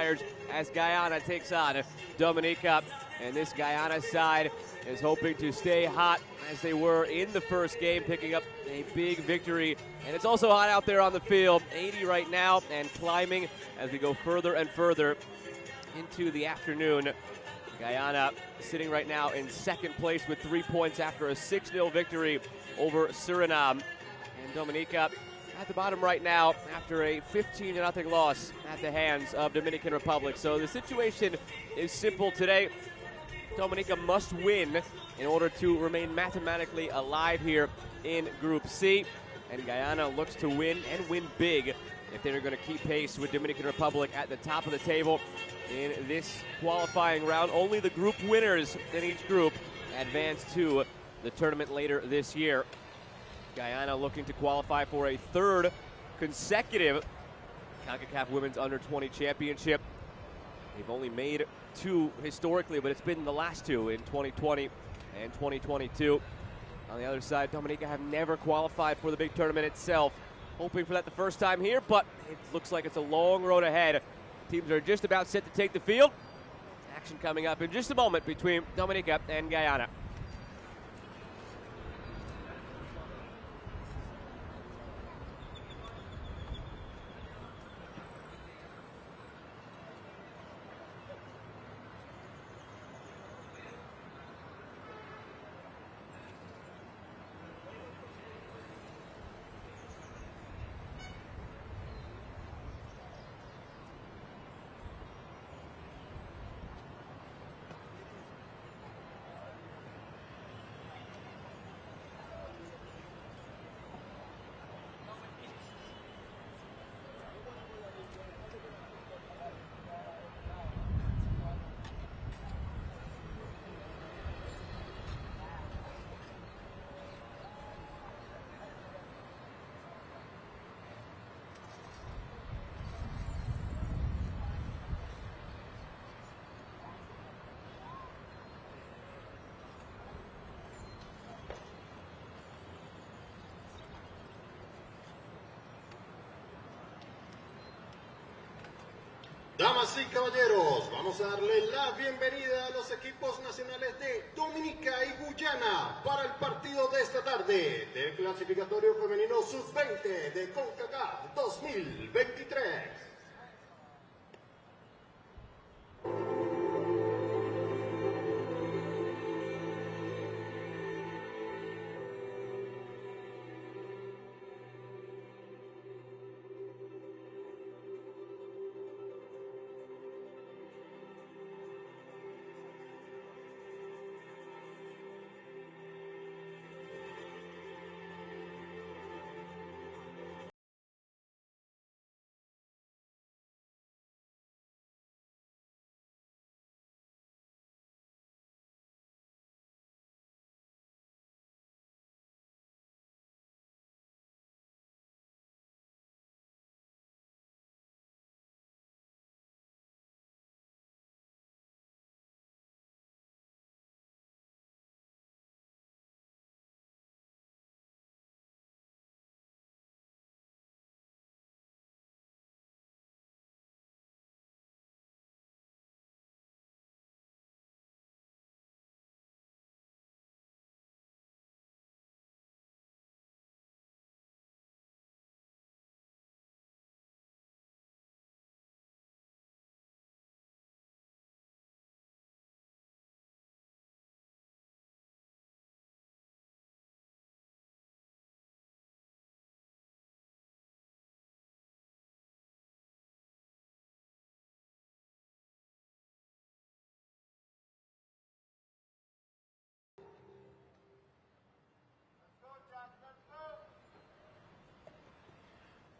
qualifiers as Guyana takes on Dominica. And this Guyana side is hoping to stay hot as they were in the first game, picking up a big victory. And it's also hot out there on the field, 80 right now and climbing as we go further and further into the afternoon. Guyana sitting right now in second place with 3 points after a 6-0 victory over Suriname. And Dominica at the bottom right now after a 15-0 loss at the hands of Dominican Republic. So the situation is simple today. Dominica must win in order to remain mathematically alive here in Group C. And Guyana looks to win and win big if they're going to keep pace with Dominican Republic at the top of the table in this qualifying round. Only the group winners in each group advance to the tournament later this year. Guyana looking to qualify for a third consecutive Concacaf Women's Under-20 Championship. They've only made 2 historically, but it's been the last 2 in 2020 and 2022. On the other side, Dominica have never qualified for the big tournament itself. Hoping for that the first time here, but it looks like it's a long road ahead. Teams are just about set to take the field. Action coming up in just a moment between Dominica and Guyana. Damas y caballeros, vamos a darle la bienvenida a los equipos nacionales de Dominica y Guyana para el partido de esta tarde del clasificatorio femenino sub-20 de Concacaf 2023.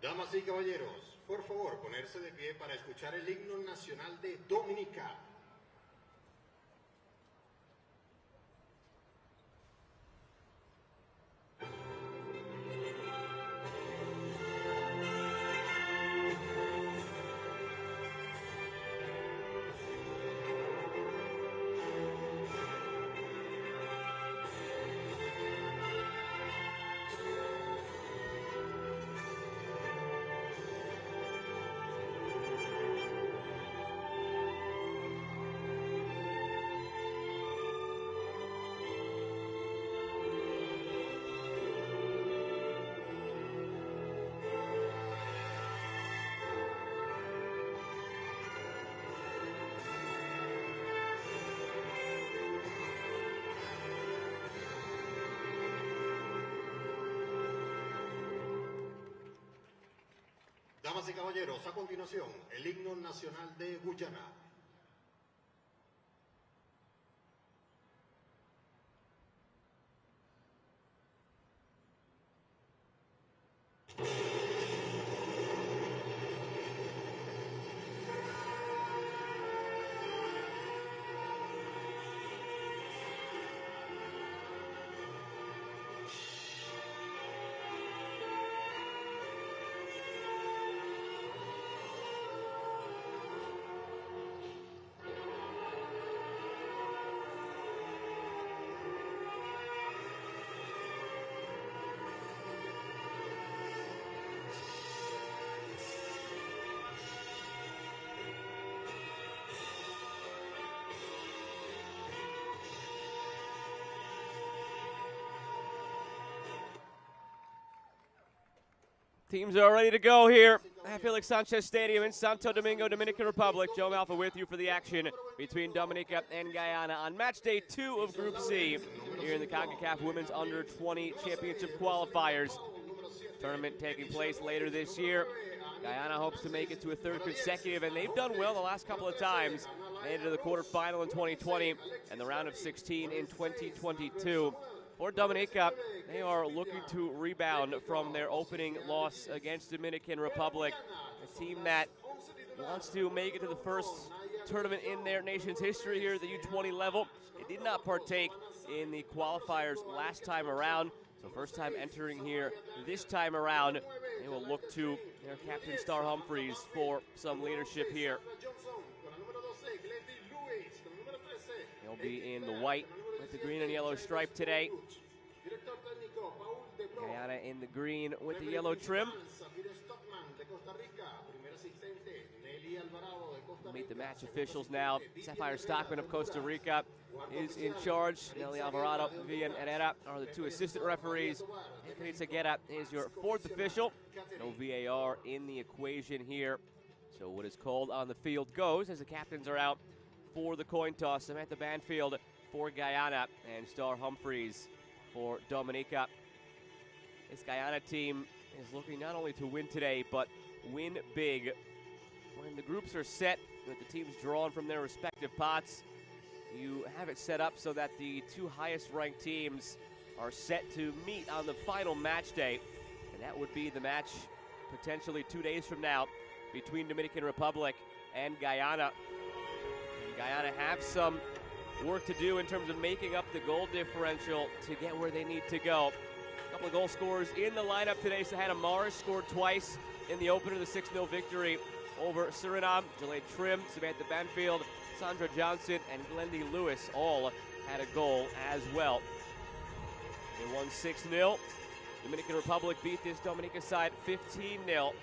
Damas y caballeros, por favor, ponerse de pie para escuchar el himno nacional de Dominica. Damas y caballeros, a continuación, el himno nacional de Guyana. Teams are ready to go here at Felix Sanchez Stadium in Santo Domingo, Dominican Republic. Joe Malfa with you for the action between Dominica and Guyana on match day 2 of Group C here in the Concacaf Women's Under-20 Championship Qualifiers. Tournament taking place later this year. Guyana hopes to make it to a 3rd consecutive, and they've done well the last couple of times. Made it to the quarterfinal in 2020 and the round of 16 in 2022. For Dominica, they are looking to rebound from their opening loss against Dominican Republic, a team that wants to make it to the first tournament in their nation's history here at the U20 level. They did not partake in the qualifiers last time around, so first time entering here this time around. They will look to their captain Star Humphreys for some leadership here. They'll be in the white with the green and yellow stripe today. Guyana in the green with the yellow trim. We'll meet the match officials now. Sapphire Stockman of Costa Rica is in charge. Nelly Alvarado, Vivian Herrera are the 2 assistant referees. And Canitza Guerra is your 4th official. No VAR in the equation here. So what is called on the field goes as the captains are out for the coin toss. Samantha Banfield for Guyana and Star Humphreys for Dominica. This Guyana team is looking not only to win today, but win big. When the groups are set with the teams drawn from their respective pots, you have it set up so that the 2 highest ranked teams are set to meet on the final match day. And that would be the match potentially 2 days from now between Dominican Republic and Guyana. And Guyana have some work to do in terms of making up the goal differential to get where they need to go. A couple of goal scorers in the lineup today. Sahana Morris scored twice in the opener, the 6-0 victory over Suriname. Jaleigh Trim, Samantha Banfield, Sandra Johnson, and Glendy Lewis all had a goal as well. They won 6-0. Dominican Republic beat this Dominica side 15-0. So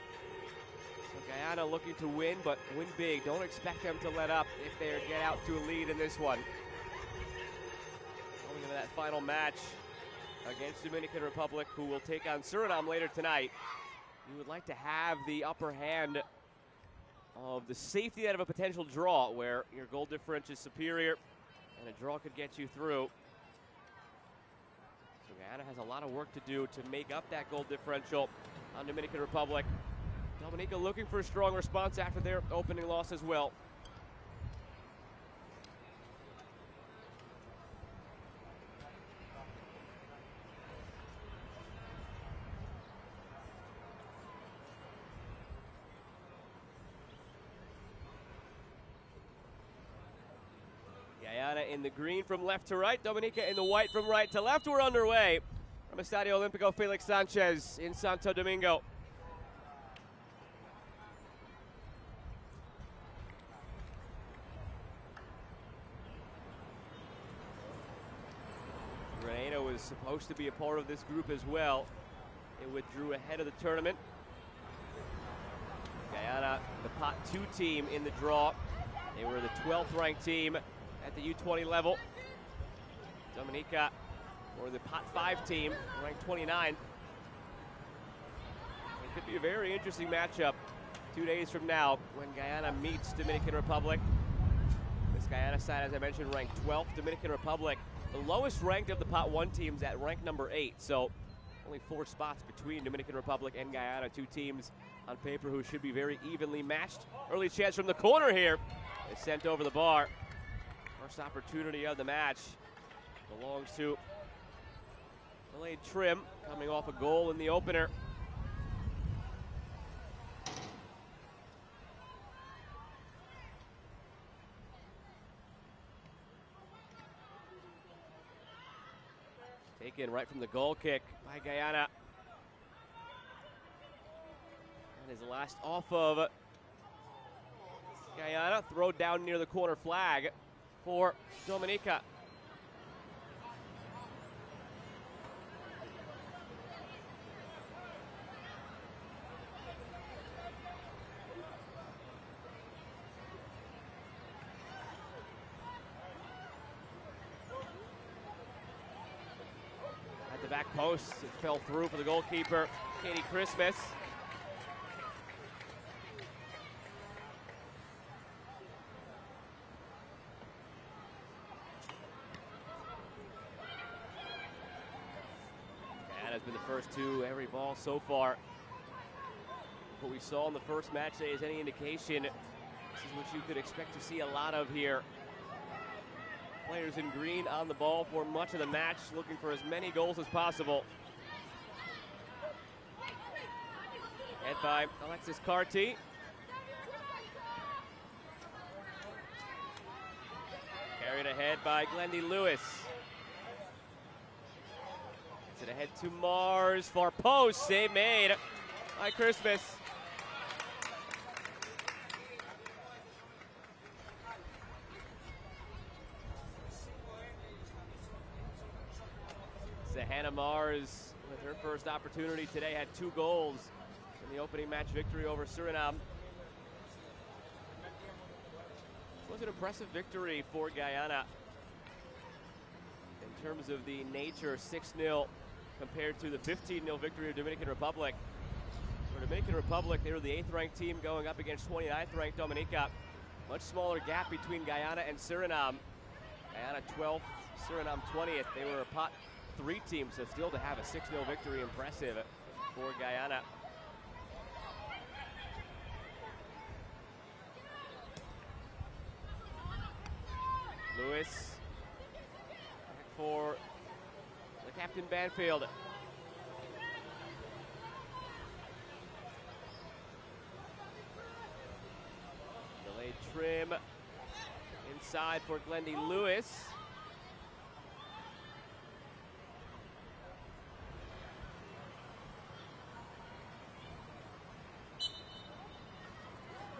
Guyana looking to win, but win big. Don't expect them to let up if they get out to a lead in this one. Going into that final match against Dominican Republic, who will take on Suriname later tonight. You would like to have the upper hand of the safety net of a potential draw where your goal difference is superior and a draw could get you through. So Guyana has a lot of work to do to make up that goal differential on Dominican Republic. Dominica looking for a strong response after their opening loss as well. Guyana in the green from left to right. Dominica in the white from right to left. We're underway from Estadio Olímpico Felix Sanchez in Santo Domingo. Grenada was supposed to be a part of this group as well. It withdrew ahead of the tournament. Guyana, the pot 2 team in the draw. They were the 12th ranked team at the U20 level. Dominica or the pot 5 team, ranked 29th. It could be a very interesting matchup 2 days from now when Guyana meets Dominican Republic. This Guyana side, as I mentioned, ranked 12th. Dominican Republic, the lowest ranked of the pot 1 teams at rank number 8. So only 4 spots between Dominican Republic and Guyana, 2 teams on paper who should be very evenly matched. Early chance from the corner here. It's sent over the bar. First opportunity of the match belongs to Delayed Trim, coming off a goal in the opener. Taken right from the goal kick by Guyana. And his last off of Guyana, throw down near the corner flag for Dominica. At the back post, it fell through for the goalkeeper, Katie Christmas. Has been the first to every ball so far. What we saw in the first match day is any indication, this is what you could expect to see a lot of here. Players in green on the ball for much of the match, looking for as many goals as possible. Head by Alexis Carty. Carried ahead by Glendy Lewis. It ahead to Mars, far post, save made by Christmas. So Hannah Mars, with her first opportunity today, had 2 goals in the opening match victory over Suriname. It was an impressive victory for Guyana in terms of the nature, 6-0. Compared to the 15-0 victory of Dominican Republic. For Dominican Republic, they were the 8th ranked team going up against 29th ranked Dominica. Much smaller gap between Guyana and Suriname. Guyana 12th, Suriname 20th. They were a pot 3 team, so still to have a 6-0 victory, impressive for Guyana. Lewis for Captain Banfield. Delayed Trim inside for Glendy Lewis.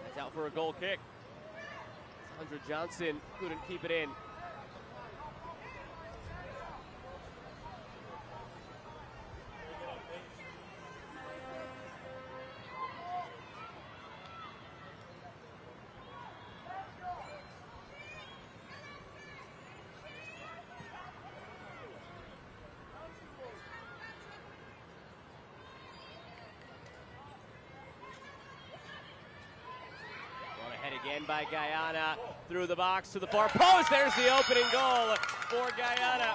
That's out for a goal kick. Sandra Johnson couldn't keep it in. Again by Guyana, through the box to the far post. There's the opening goal for Guyana.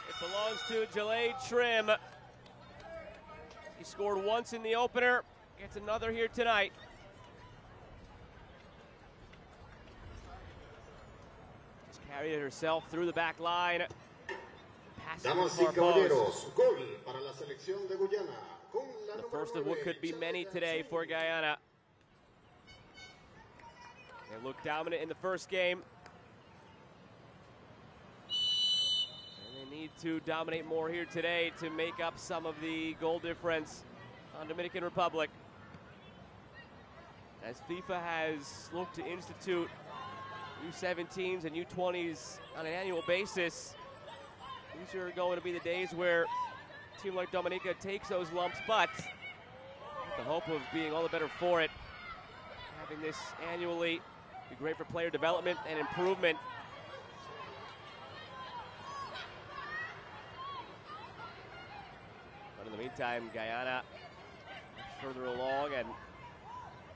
It belongs to Delayed Trim. He scored once in the opener, gets another here tonight. Just carried it herself through the back line. Damas y caballeros, gol para la selección de Guyana. The first of what could be many today for Guyana. They looked dominant in the first game. And they need to dominate more here today to make up some of the goal difference on Dominican Republic. As FIFA has looked to institute U17s and U20s on an annual basis, these are going to be the days where a team like Dominica takes those lumps, but with the hope of being all the better for it. Having this annually be great for player development and improvement. But in the meantime, Guyana much further along and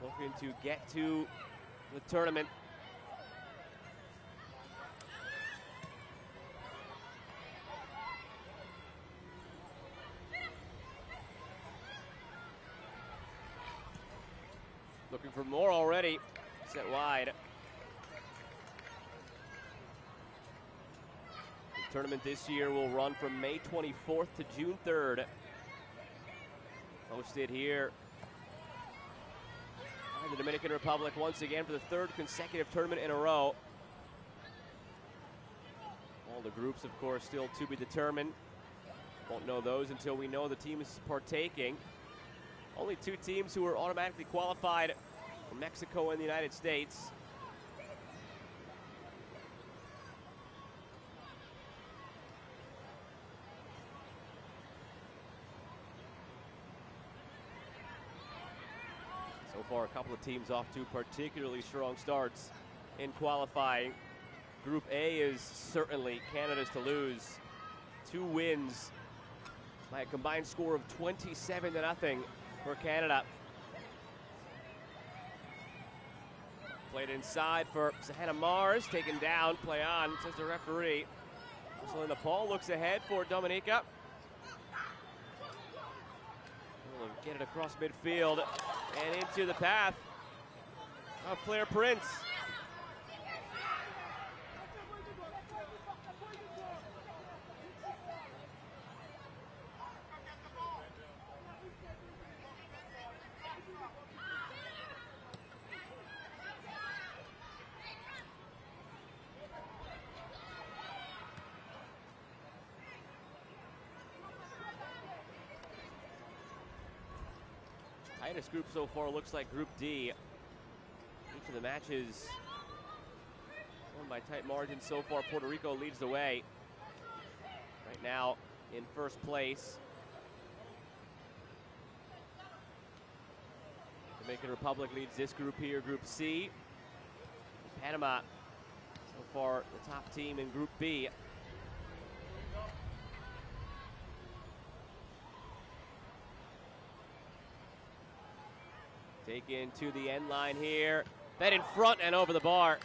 looking to get to the tournament. Looking for more already. Set wide. The tournament this year will run from May 24th to June 3rd. Hosted here in the Dominican Republic once again for the third consecutive tournament in a row. All the groups, of course, still to be determined. Won't know those until we know the teams partaking. Only two teams who are automatically qualified are Mexico and the United States. So far, a couple of teams off to particularly strong starts in qualifying. Group A is certainly Canada's to lose. 2 wins by a combined score of 27-0 for Canada. Played inside for Sahana Mars, taken down, play on, says the referee. Jocelyn Paul looks ahead for Dominica. Will get it across midfield and into the path of Claire Prince. Tightest group so far looks like Group D. Each of the matches won by tight margins so far. Puerto Rico leads the way. Right now in first place. Dominican Republic leads this group here, Group C. Panama so far the top team in Group B. Taken to the end line here. Fed in front and over the bar.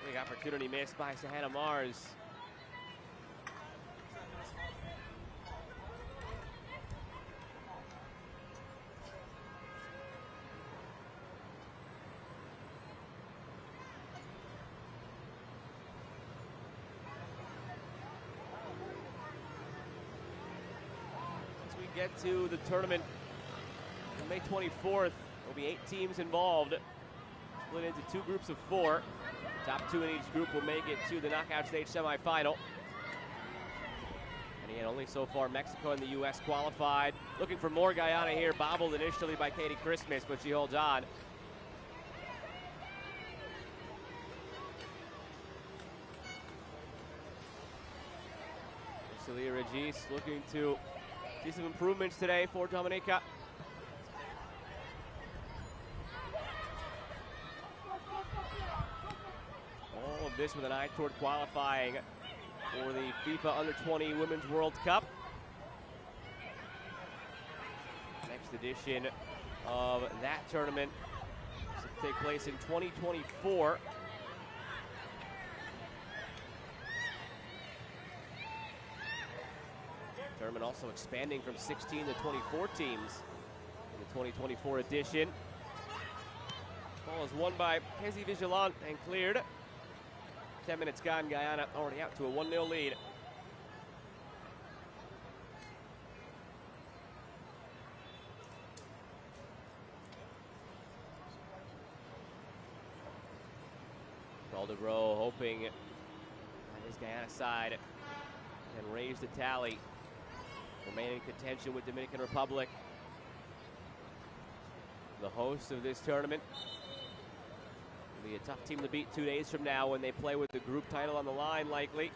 Big opportunity missed by Sahana Mars. As we get to the tournament on May 24th, there'll be 8 teams involved, split into 2 groups of 4. Top 2 in each group will make it to the knockout stage semifinal. And again, only so far Mexico and the U.S. qualified. Looking for more Guyana here, bobbled initially by Katie Christmas, but she holds on. Celia Regis looking to see some improvements today for Dominica. All of this with an eye toward qualifying for the FIFA Under-20 Women's World Cup. Next edition of that tournament to take place in 2024. Tournament also expanding from 16 to 24 teams in the 2024 edition. Ball is won by Kezi Vigilant and cleared. 10 minutes gone, Guyana already out to a 1-0 lead. Calderon hoping on his Guyana side and raise the tally. Remaining contention with Dominican Republic, the host of this tournament. It'll be a tough team to beat 2 days from now when they play with the group title on the line, likely.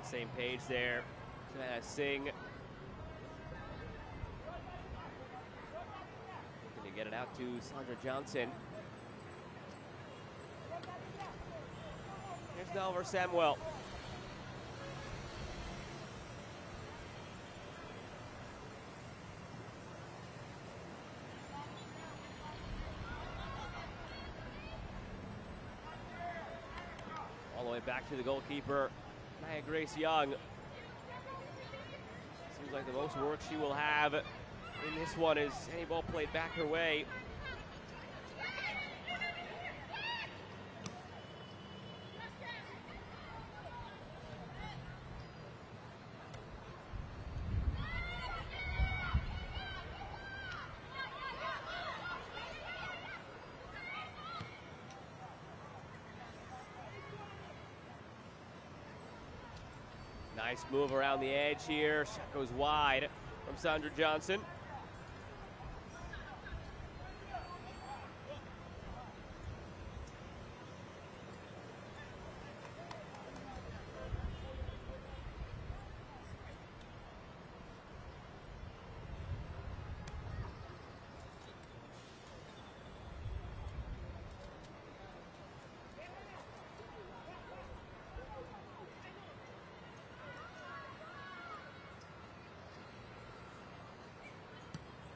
Same page there. Singh to get it out to Sandra Johnson. Here's Delver Samuel. All the way back to the goalkeeper, Maya Grace Young. Seems like the most work she will have in this one is any ball played back her way. Nice move around the edge here. Shot goes wide from Sandra Johnson.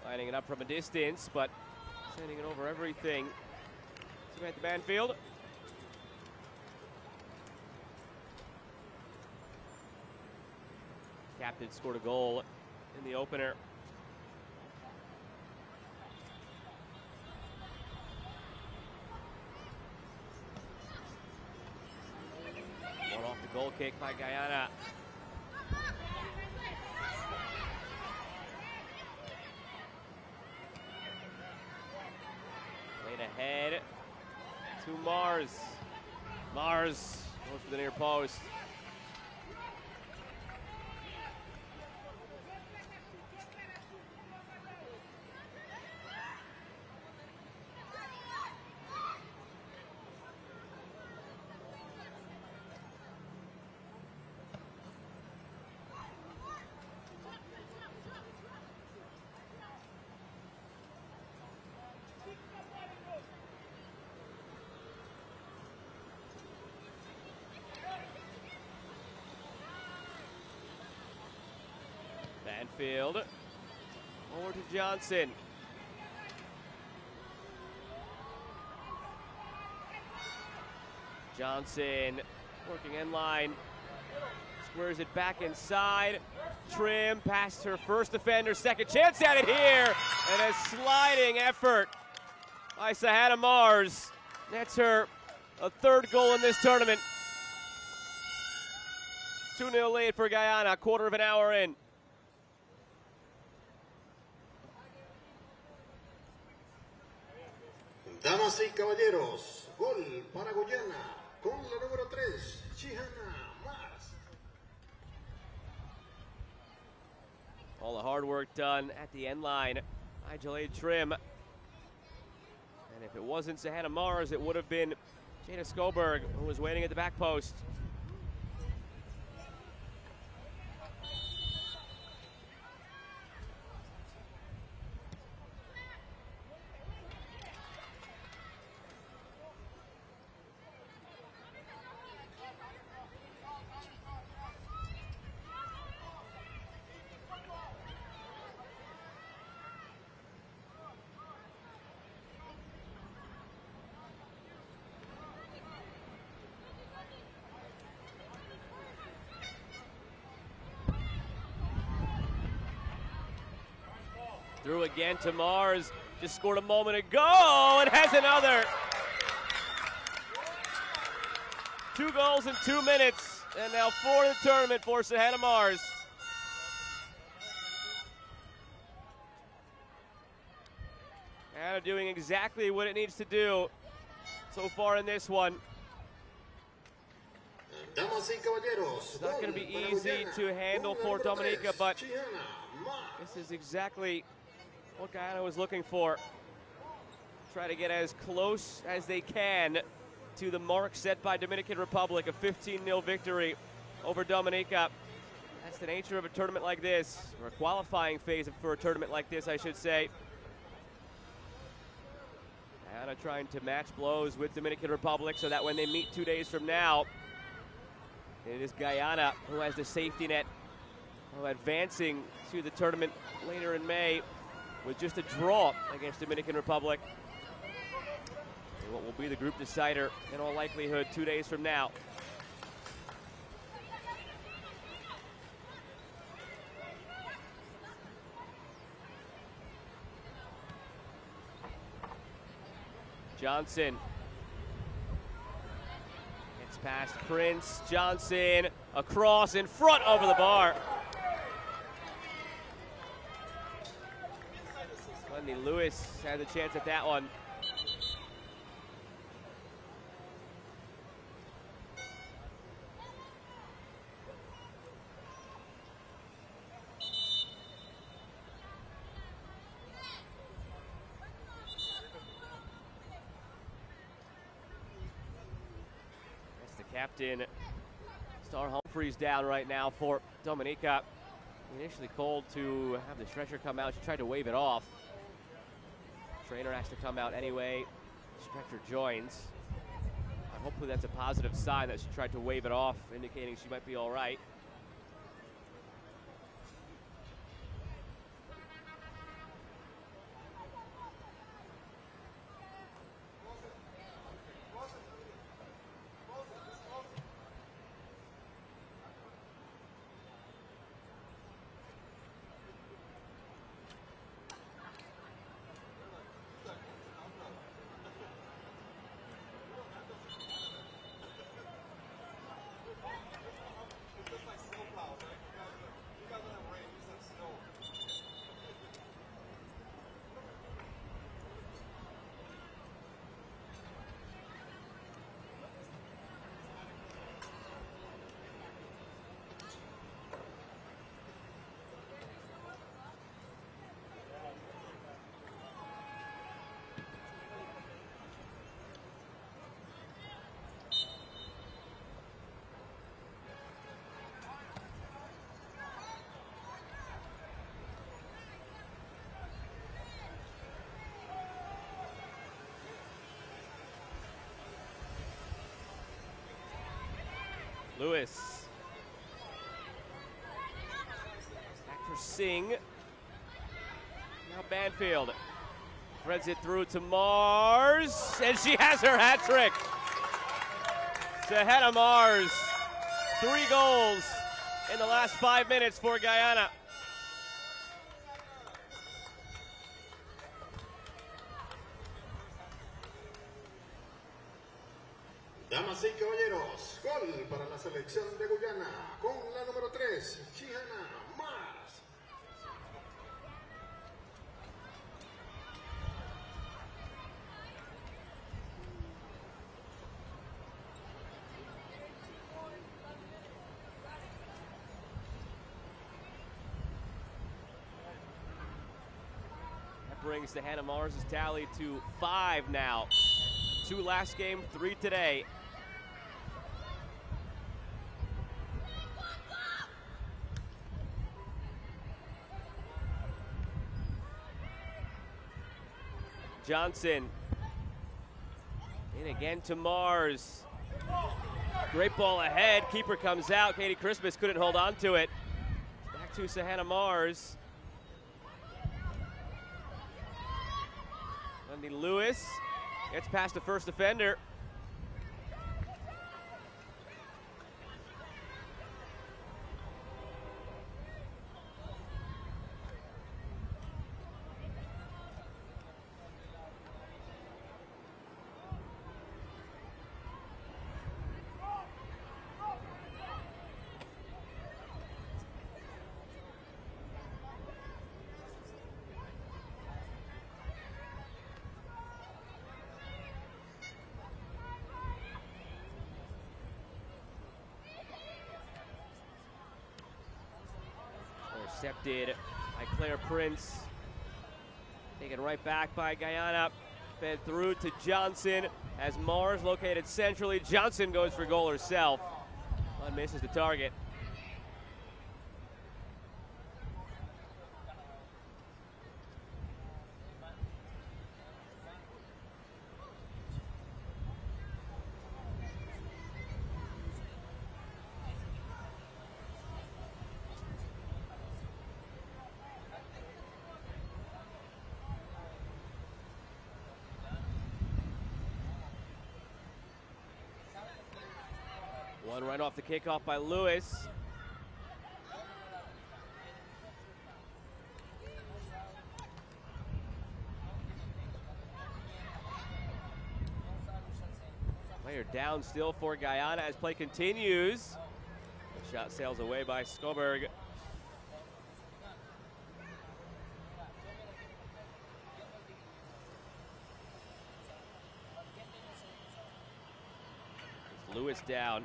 Lining it up from a distance, but sending it over everything. Samantha Banfield. Captain scored a goal in the opener. One off the goal kick by Guyana. Ahead to Mars. Mars goes for the near post. Banfield over to Johnson. Johnson working in line, squares it back inside. Trim past her first defender, second chance at it here, and a sliding effort by Sahana Mars. That's her a third goal in this tournament. 2-0 lead for Guyana, quarter of an hour in. Damas y caballeros, gol para Guyana con la número 3, Sahana Mars. All the hard work done at the end line by Jalaid Trim. And if it wasn't Sahana Mars, it would have been Jada Skoberg, who was waiting at the back post. Through again to Mars, just scored a moment ago and has another. 2 goals in 2 minutes, and now 4 in the tournament for Sahana Mars. Guyana doing exactly what it needs to do so far in this one. It's not going to be easy to handle for Dominica, but this is exactly what Guyana was looking for. Try to get as close as they can to the mark set by Dominican Republic, a 15-0 victory over Dominica. That's the nature of a tournament like this, or a qualifying phase for a tournament like this, I should say. Guyana trying to match blows with Dominican Republic so that when they meet 2 days from now, it is Guyana who has the safety net, advancing to the tournament later in May with just a draw against Dominican Republic. And what will be the group decider in all likelihood 2 days from now. Johnson. It's past Prince. Johnson across in front over the bar. Wendy Lewis had a chance at that one. Captain Star Humphreys down right now for Dominica. Initially called to have the stretcher come out. She tried to wave it off. Trainer has to come out anyway. Stretcher joins. Hopefully that's a positive sign that she tried to wave it off, indicating she might be all right. Lewis. Back for Singh. Now Banfield. Threads it through to Mars. And she has her hat trick. Sahena Mars. 3 goals in the last 5 minutes for Guyana. Damas y caballeros, gol para la selección de Guyana con la número 3, Sahena Mars. That brings the Sahena Mars' tally to 5 now. 2 last game, 3 today. Johnson. In again to Mars. Great ball ahead. Keeper comes out. Katie Christmas couldn't hold on to it. Back to Sahena Mars. Wendy Lewis gets past the first defender. Intercepted by Claire Prince. Taken right back by Guyana. Fed through to Johnson as Mars located centrally. Johnson goes for goal herself. One misses the target. Right off the kickoff by Lewis. Player down still for Guyana as play continues. The shot sails away by Skoberg. Lewis down.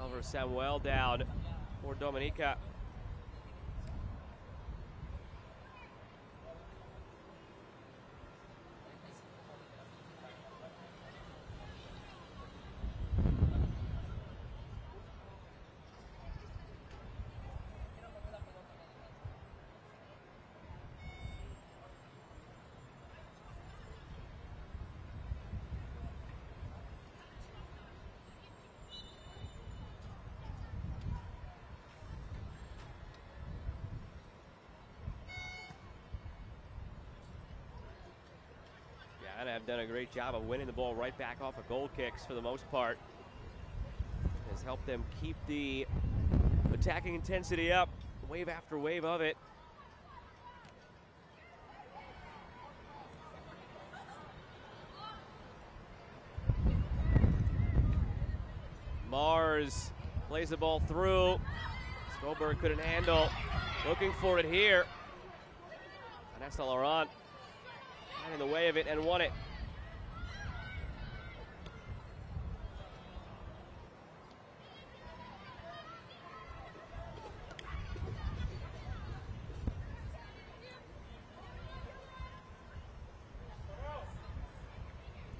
Oliver Samuel down for Dominica. Guyana have done a great job of winning the ball right back off of goal kicks for the most part. Has helped them keep the attacking intensity up, wave after wave of it. Mars plays the ball through. Skoberg couldn't handle. Looking for it here. Vanessa Laurent got in the way of it and won it.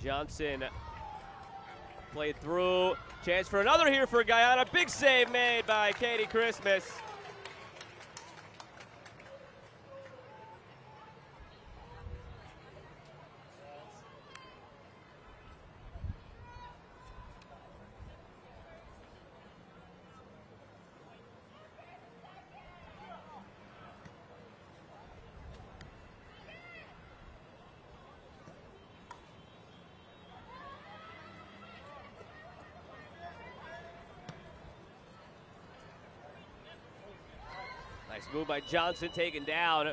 Johnson played through. Chance for another here for Guyana. Big save made by Katie Christmas. Nice move by Johnson, taken down.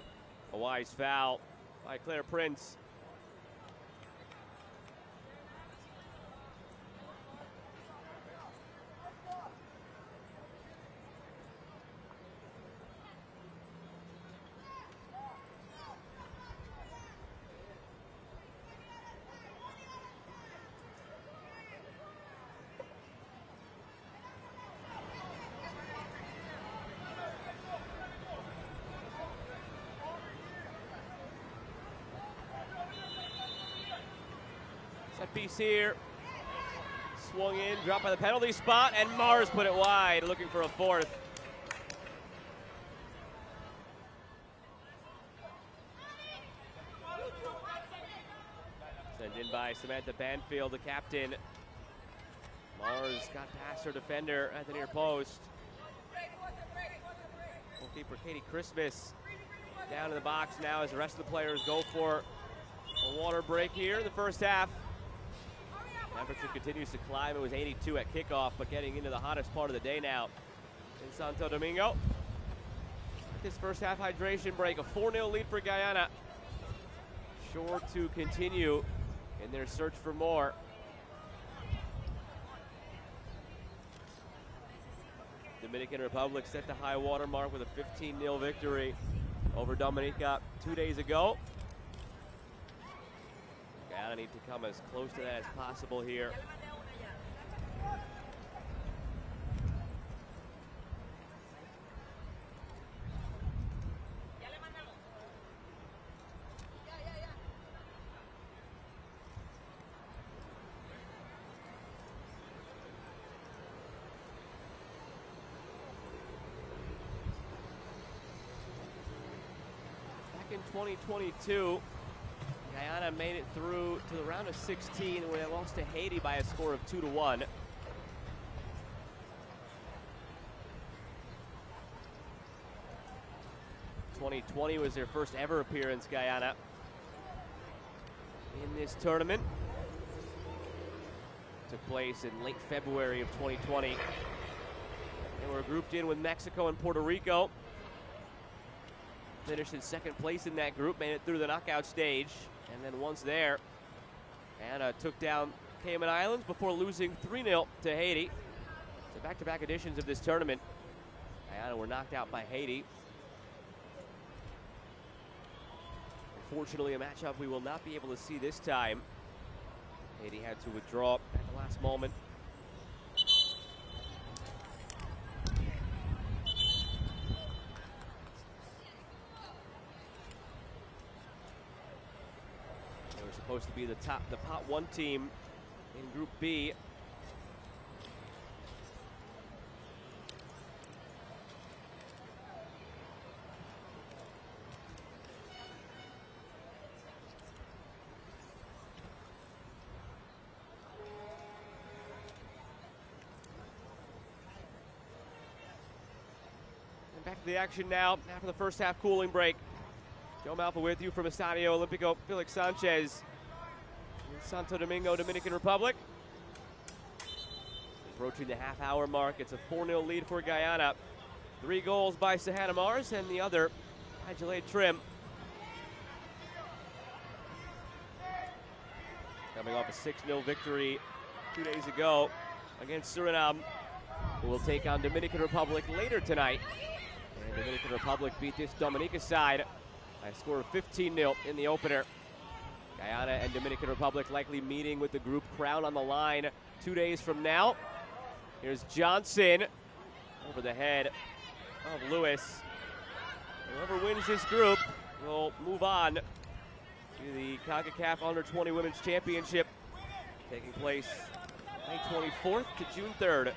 A wise foul by Claire Prince. Set piece here. Swung in, dropped by the penalty spot, and Mars put it wide, looking for a fourth. Sent in by Samantha Banfield, the captain. Mars got past her defender at the near post. Goalkeeper Katie Christmas down in the box now as the rest of the players go for a water break here in the first half. Temperature continues to climb. It was 82 at kickoff, but getting into the hottest part of the day now in Santo Domingo. This first half hydration break, a 4-0 lead for Guyana. Sure to continue in their search for more. Dominican Republic set the high water mark with a 15-0 victory over Dominica 2 days ago. Guyana need to come as close to that as possible here. Back in 2022, Guyana made it through to the round of 16 where they lost to Haiti by a score of 2-1. 2020 was their first ever appearance, Guyana, in this tournament. Took place in late February of 2020. They were grouped in with Mexico and Puerto Rico. Finished in second place in that group, made it through the knockout stage, and then once there, Guyana took down Cayman Islands before losing 3-0 to Haiti. So back-to-back editions of this tournament, Guyana were knocked out by Haiti. Unfortunately, a matchup we will not be able to see this time. Haiti had to withdraw at the last moment. They were supposed to be the pot one team in Group B. Back to the action now after the first half cooling break. Joe Malfa with you from Estadio Olímpico Felix Sanchez in Santo Domingo, Dominican Republic. Approaching the half-hour mark, it's a 4-0 lead for Guyana. 3 goals by Sahana Mars and the other by Jalade Trim. Coming off a 6-0 victory 2 days ago against Suriname, who will take on Dominican Republic later tonight. And Dominican Republic beat this Dominica side by a score of 15-0 in the opener. Guyana and Dominican Republic likely meeting with the group crown on the line 2 days from now. Here's Johnson over the head of Lewis. And whoever wins this group will move on to the Concacaf Under-20 Women's Championship, taking place May 24th to June 3rd.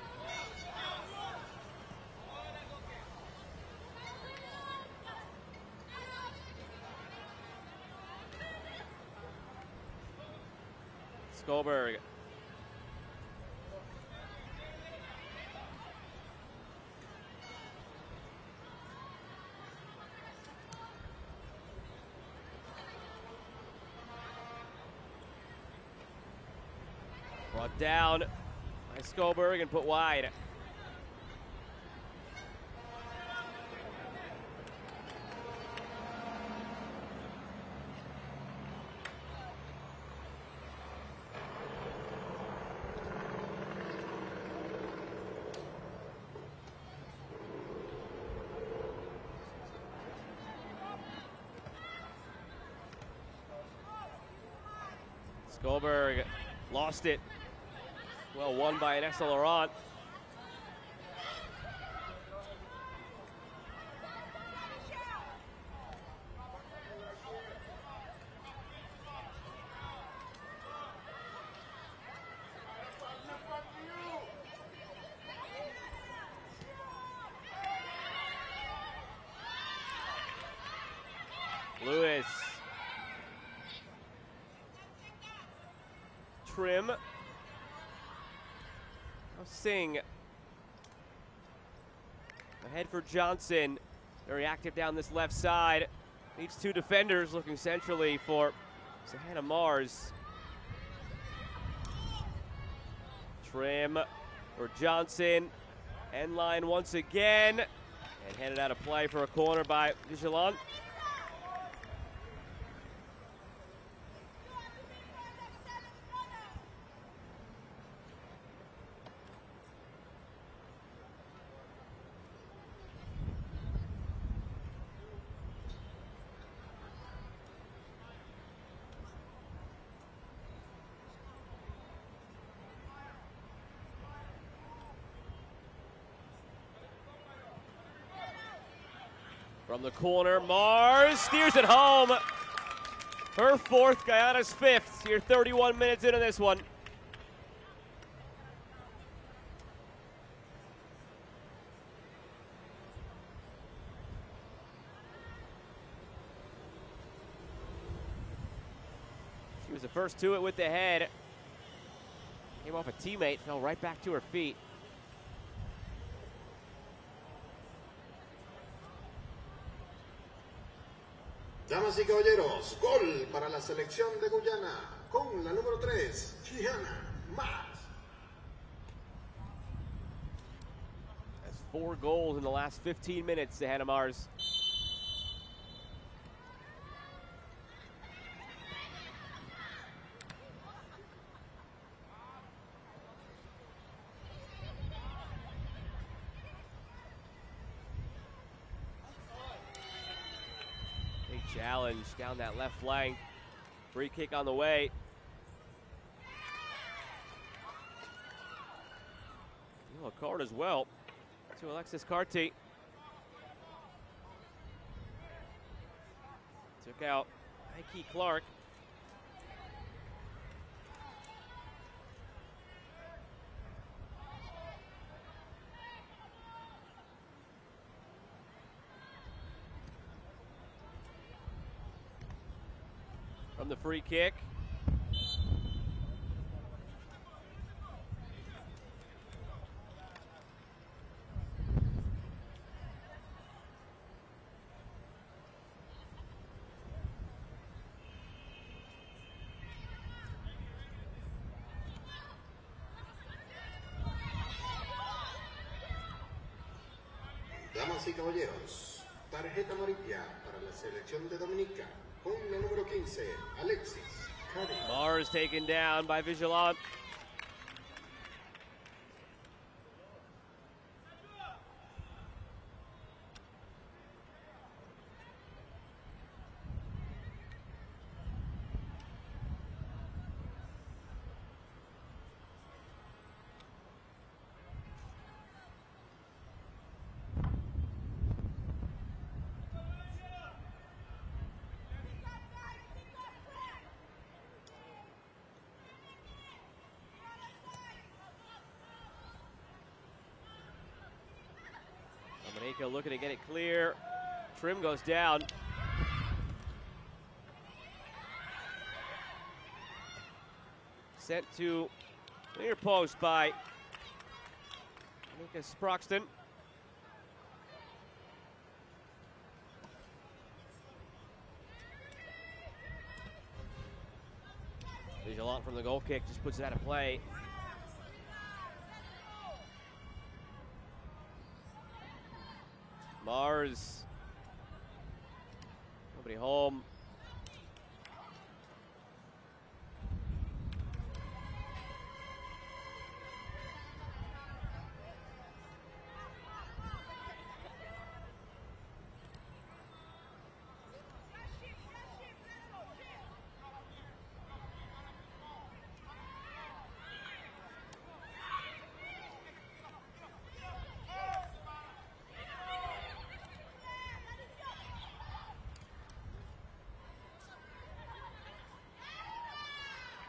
Skolberg. Brought down by Skolberg and put wide. Skolberg lost it. Well won by Inessa Laurent. Lewis. Trim. Now Singh. Ahead for Johnson. Very active down this left side. Needs 2 defenders looking centrally for Sahana Mars. Trim for Johnson. End line once again. And handed out a play for a corner by Vigilante. From the corner, Mars steers it home. Her 4th, Guyana's 5th. Here 31 minutes into this one. She was the first to it with the head. Came off a teammate, fell right back to her feet. Damas y caballeros, gol para la selección de Guyana con la número 3, Guyana más. That's 4 goals in the last 15 minutes ahead of Mars. Big challenge down that left flank. Free kick on the way. A card as well to Alexis Carty. Took out Mikey Clark. From the free kick. Damas y caballeros, tarjeta amarilla para la selección de Dominica con la número 15, Alexis. Mars taken down by Vigilant. Dominica looking to get it clear. Trim goes down. Sent to near post by Dominica Sproxton. Vigilant from the goal kick just puts it out of play. Mars, nobody home.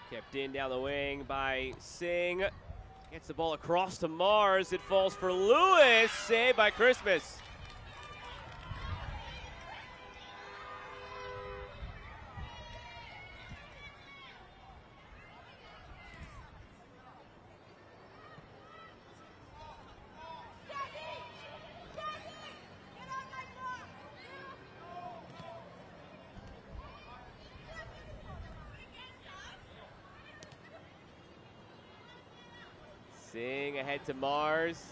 Kept in down the wing by Singh. Gets the ball across to Mars. It falls for Lewis. Saved by Christmas. Singh ahead to Mars.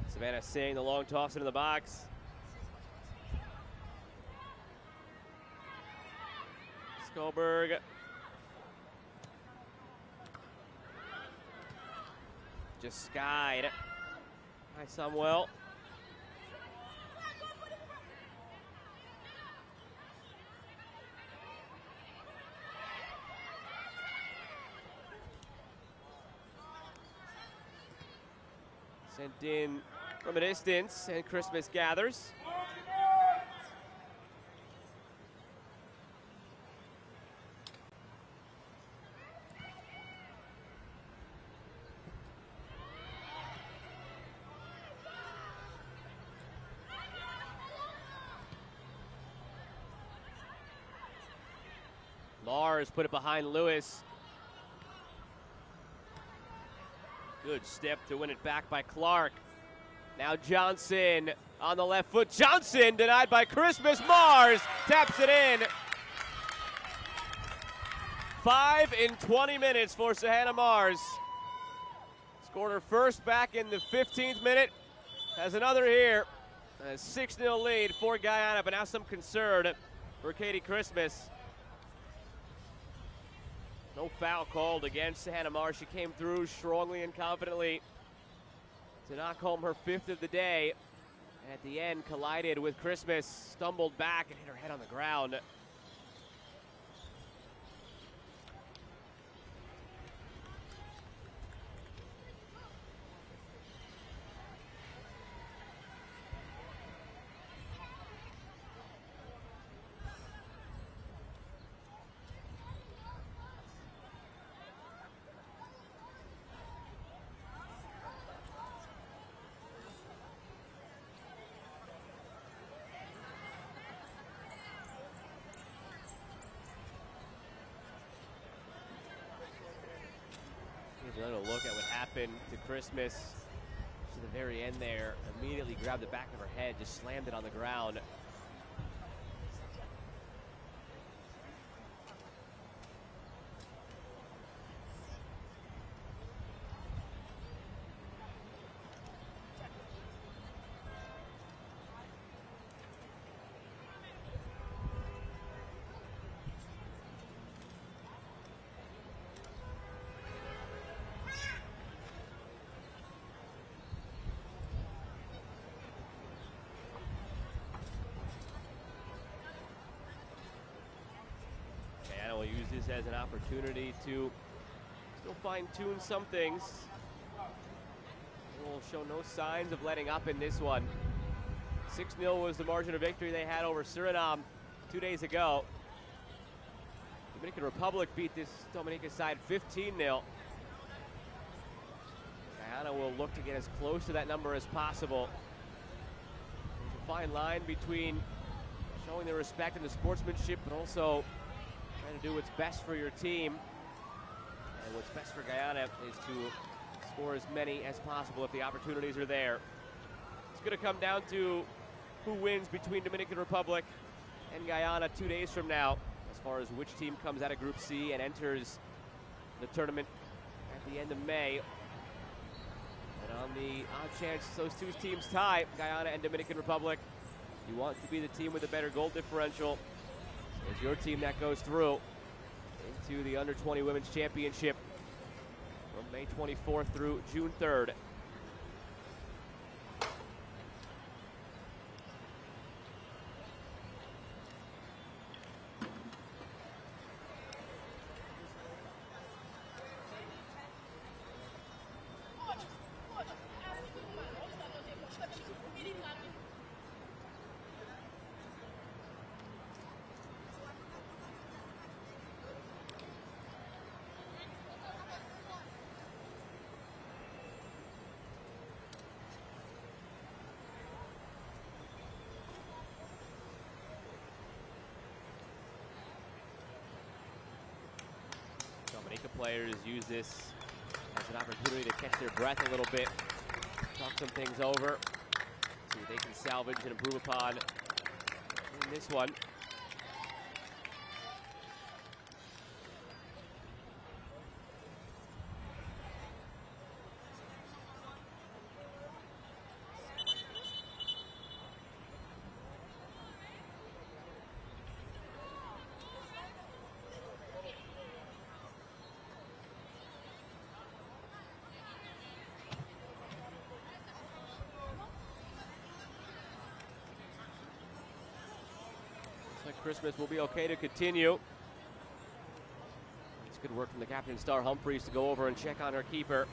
Savannah Singh, the long toss into the box. Skolberg. Just skied by Samuel. Sent in from a distance, and Christmas gathers. Mars put it behind Lewis. Good step to win it back by Clark. Now Johnson on the left foot. Johnson denied by Christmas. Mars taps it in. 5 in 20 minutes for Sahana Mars. Scored her first back in the 15th minute. Has another here. A 6-0 lead for Guyana, but now some concern for Katie Christmas. No foul called against Sahana Mars. She came through strongly and confidently to knock home her 5th of the day. And at the end, collided with Christmas, stumbled back and hit her head on the ground. Here's another look at what happened to Christmas to the very end there. Immediately grabbed the back of her head, just slammed it on the ground. We'll use this as an opportunity to still fine-tune some things. We'll show no signs of letting up in this one. 6-0 was the margin of victory they had over Suriname 2 days ago. Dominican Republic beat this Dominica side 15-0. Guyana will look to get as close to that number as possible. There's a fine line between showing the respect and the sportsmanship, but also trying to do what's best for your team. And what's best for Guyana is to score as many as possible if the opportunities are there. It's going to come down to who wins between Dominican Republic and Guyana 2 days from now, as far as which team comes out of Group C and enters the tournament at the end of May. And on the odd chance those two teams tie, Guyana and Dominican Republic, you want to be the team with a better goal differential. It's your team that goes through into the Under-20 Women's Championship from May 24th through June 3rd. Dominica players use this as an opportunity to catch their breath a little bit, talk some things over, see what they can salvage and improve upon in this one. Christmas will be okay to continue. It's good work from the captain, Star Humphreys, to go over and check on her keeper.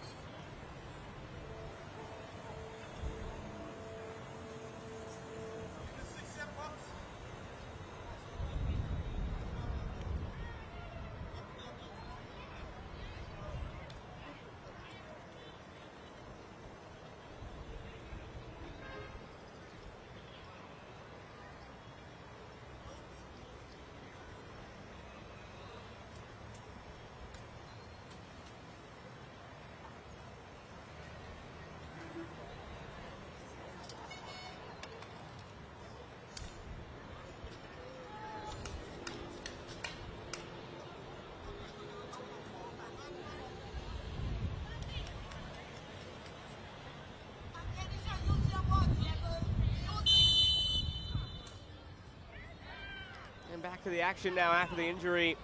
back to the action now after the injury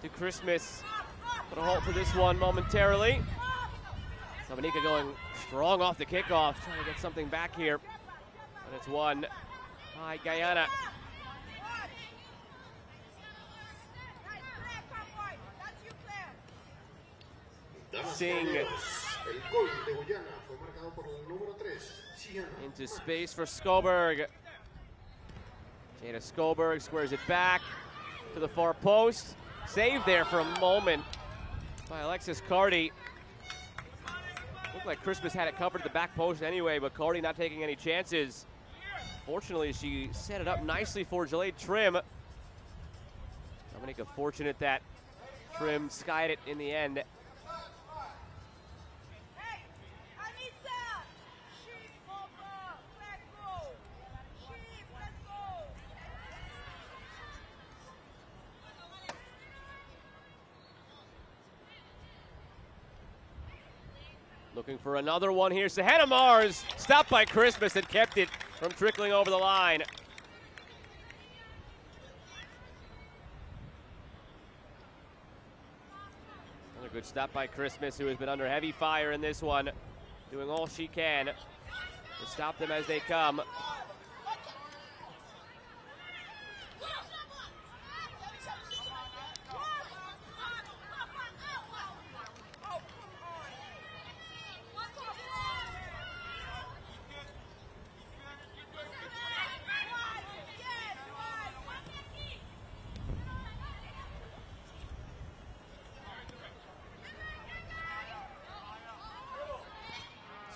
to Christmas. Put a halt to this one momentarily. Dominica going strong off the kickoff, trying to get something back here. And it's won by Guyana. Singh into space for Skoberg. Jada Skoberg squares it back to the far post. Saved there for a moment by Alexis Carty. Looked like Christmas had it covered at the back post anyway, but Carty not taking any chances. Fortunately, she set it up nicely for Jaleid Trim. Dominica fortunate that Trim skied it in the end. Looking for another one here. Sahana Mars stopped by Christmas and kept it from trickling over the line. Another good stop by Christmas, who has been under heavy fire in this one, doing all she can to stop them as they come.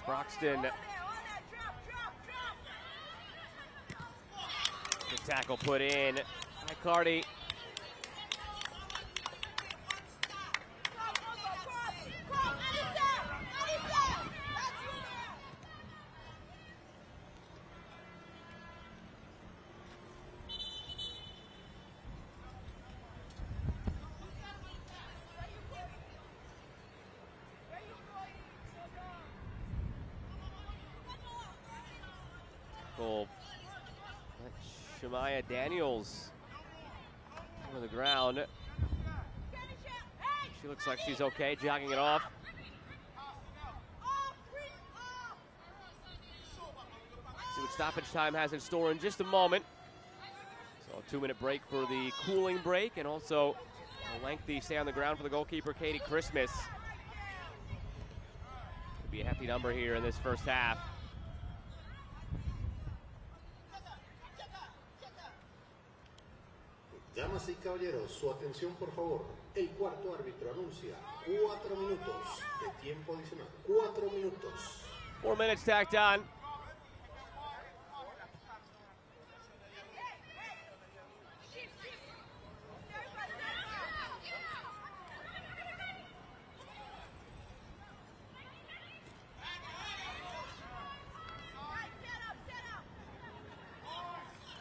Broxton. Good tackle put in by Carty. Shemaya Daniels on the ground. She looks like she's okay, jogging it off. See what stoppage time has in store in just a moment. So a 2-minute break for the cooling break, and also a lengthy stay on the ground for the goalkeeper, Katie Christmas. Could be a hefty number here in this first half. Damas y caballeros, su atención por favor. El cuarto árbitro anuncia 4 minutos de tiempo adicional. 4 minutos. 4 minutes tacked on.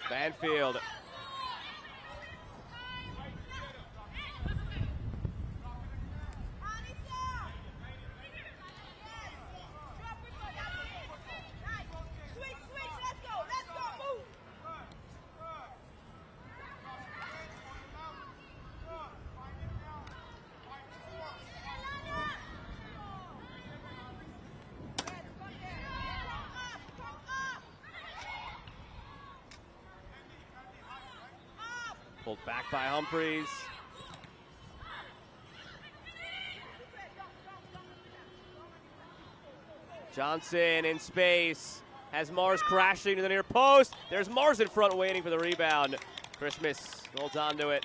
Banfield. Pulled back by Humphreys. Johnson in space. Has Mars crashing to the near post. There's Mars in front waiting for the rebound. Christmas holds on to it.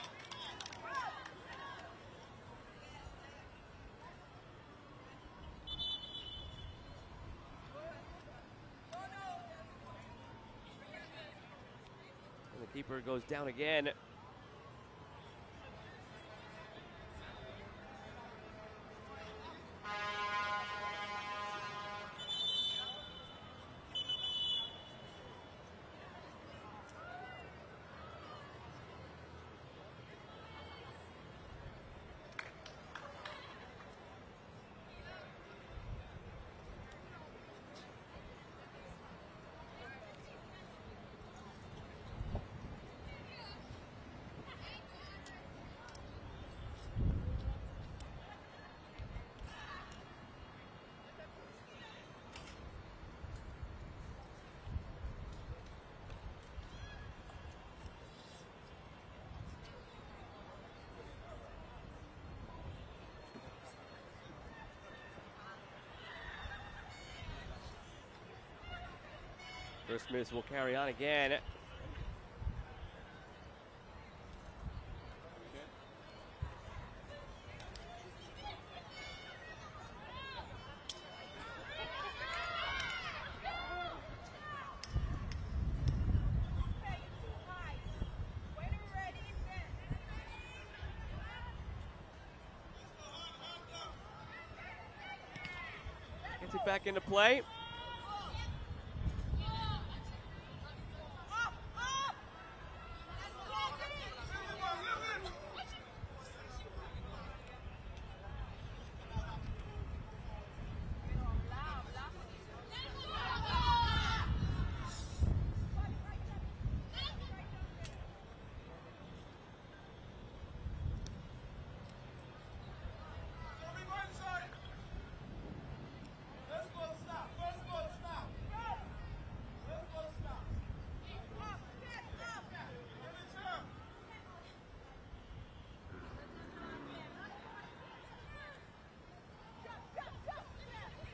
And the keeper goes down again. First miss will carry on again. Gets it back into play.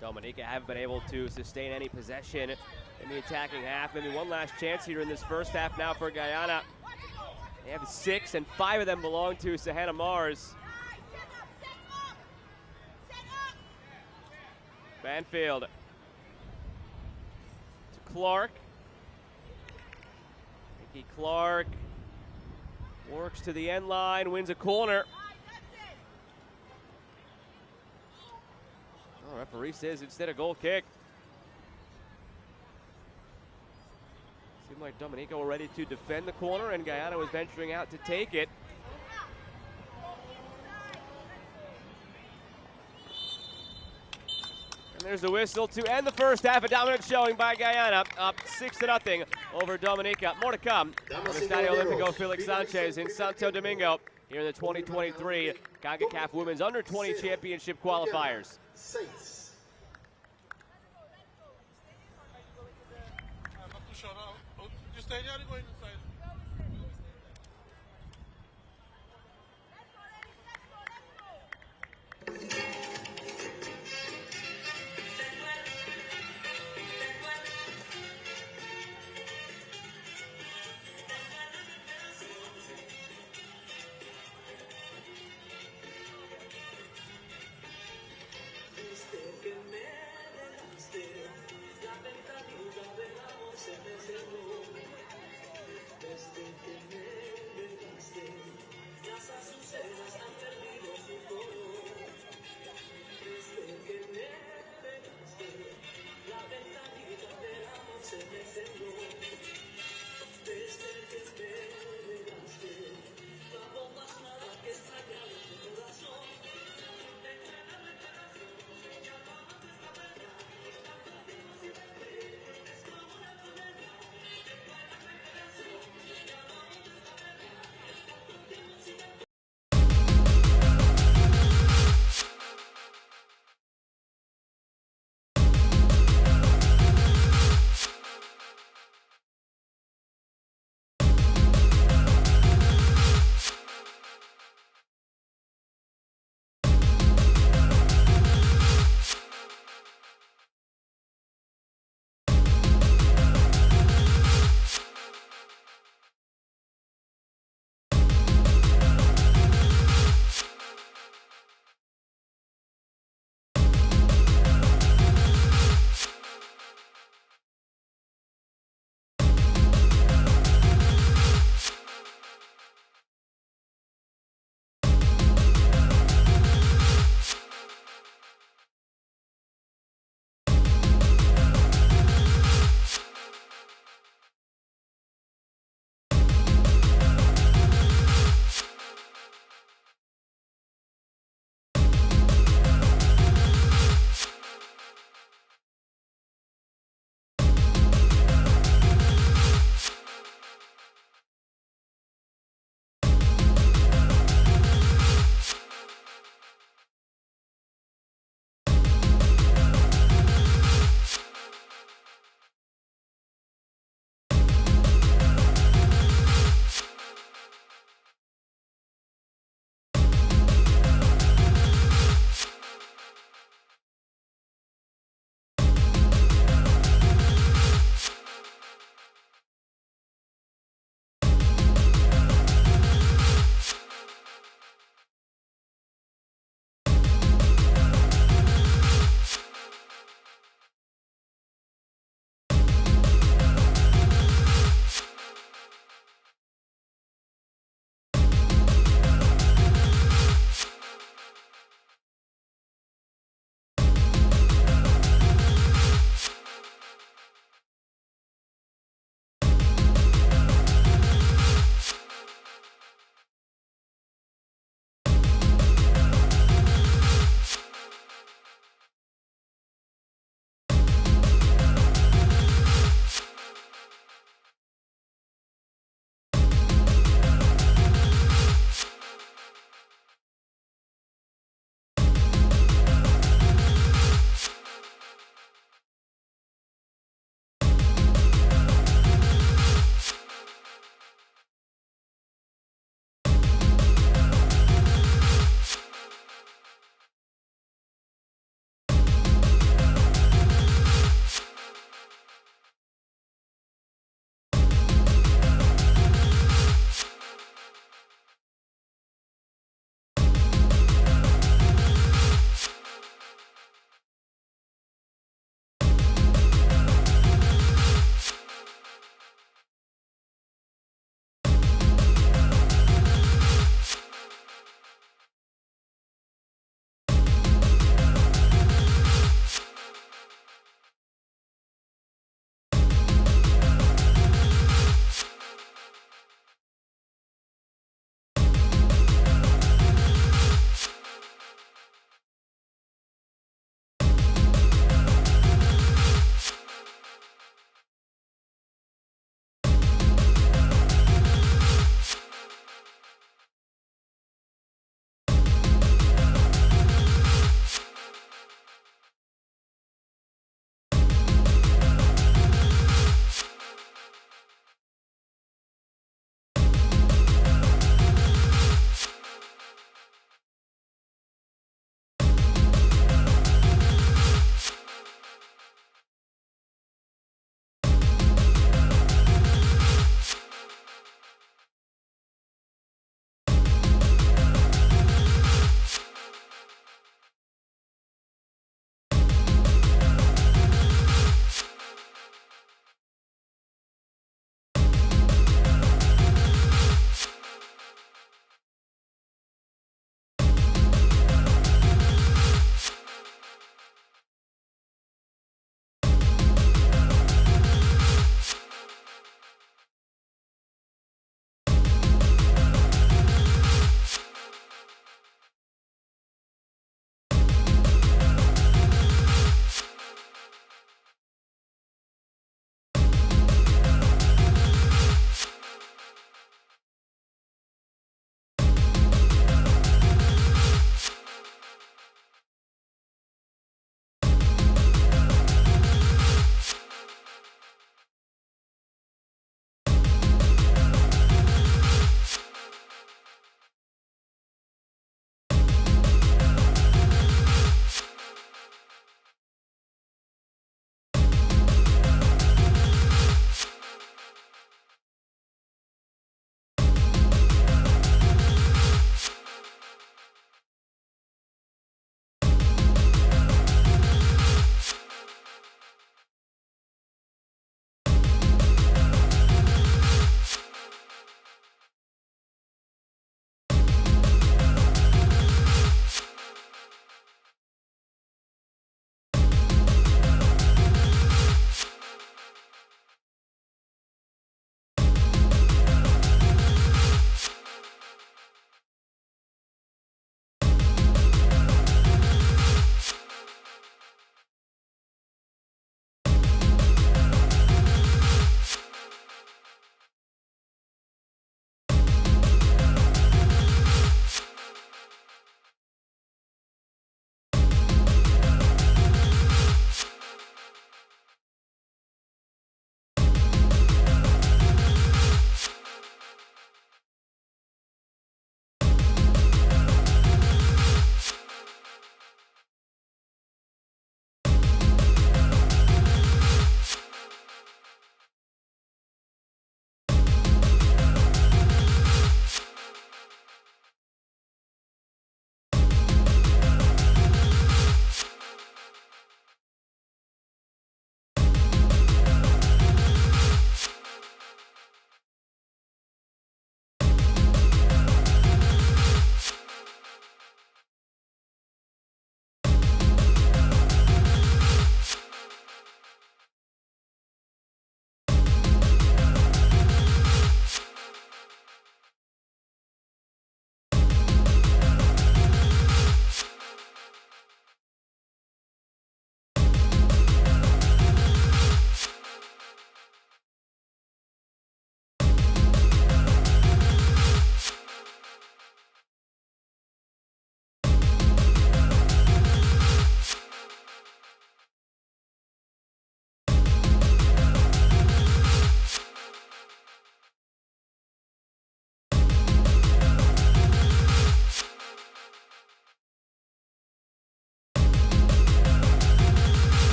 Dominica haven't been able to sustain any possession in the attacking half. Maybe one last chance here in this first half now for Guyana. They have 6, and 5 of them belong to Sahana Mars. Banfield to Clark. Mickey Clark works to the end line, wins a corner. Oh, referee says instead a goal kick. Seemed like Dominica were ready to defend the corner, and Guyana was venturing out to take it. And there's the whistle to end the first half. A dominant showing by Guyana, up 6-0 over Dominica. More to come on the Estadio Olímpico Felix Sanchez in Santo Domingo here in the 2023 Concacaf Women's Under-20 Championship Qualifiers. 6.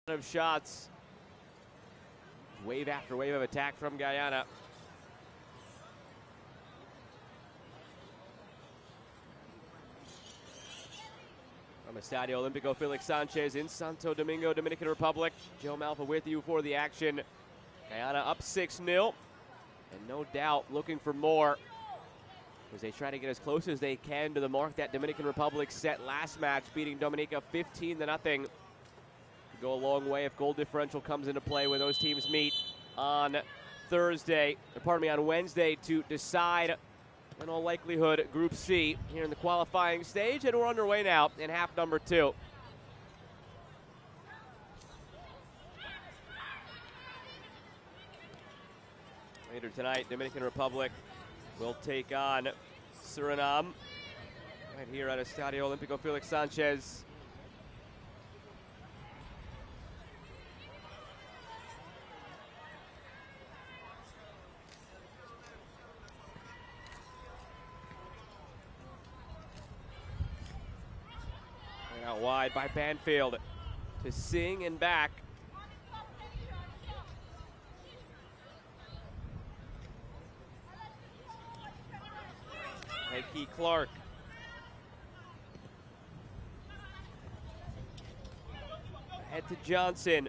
Of shots. Wave after wave of attack from Guyana. From Estadio Olympico, Felix Sanchez in Santo Domingo, Dominican Republic. Joe Malfa with you for the action. Guyana up 6-0. And no doubt looking for more as they try to get as close as they can to the mark that Dominican Republic set last match, beating Dominica 15-0. Go a long way if goal differential comes into play when those teams meet on on Wednesday to decide, in all likelihood, Group C here in the qualifying stage. And we're underway now in half number 2. Later tonight, Dominican Republic will take on Suriname right here at Estadio Olympico Felix Sanchez. Out wide by Banfield to Singh and back. Heikki Clark. Ahead to Johnson,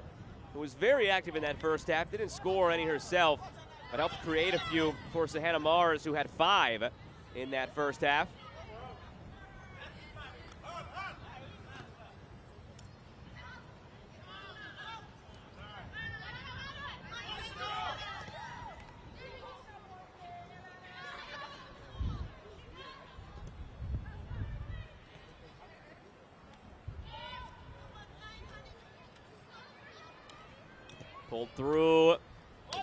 who was very active in that first half. Didn't score any herself, but helped create a few for Sahana Mars, who had 5 in that first half. Pulled through,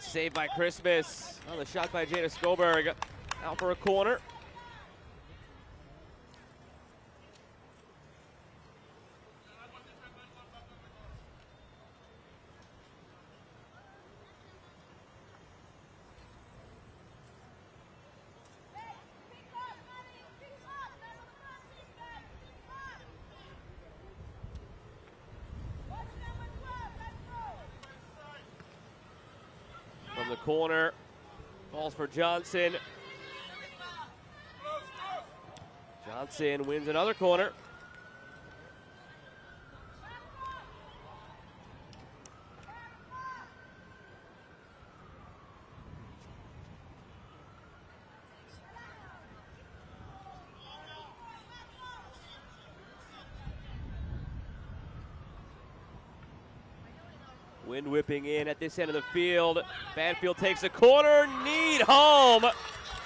saved by Christmas. Oh, the shot by Jada Skoberg, out for a corner. From the corner, falls for Johnson. Johnson wins another corner. Wind whipping in at this end of the field. Banfield takes a corner. Need home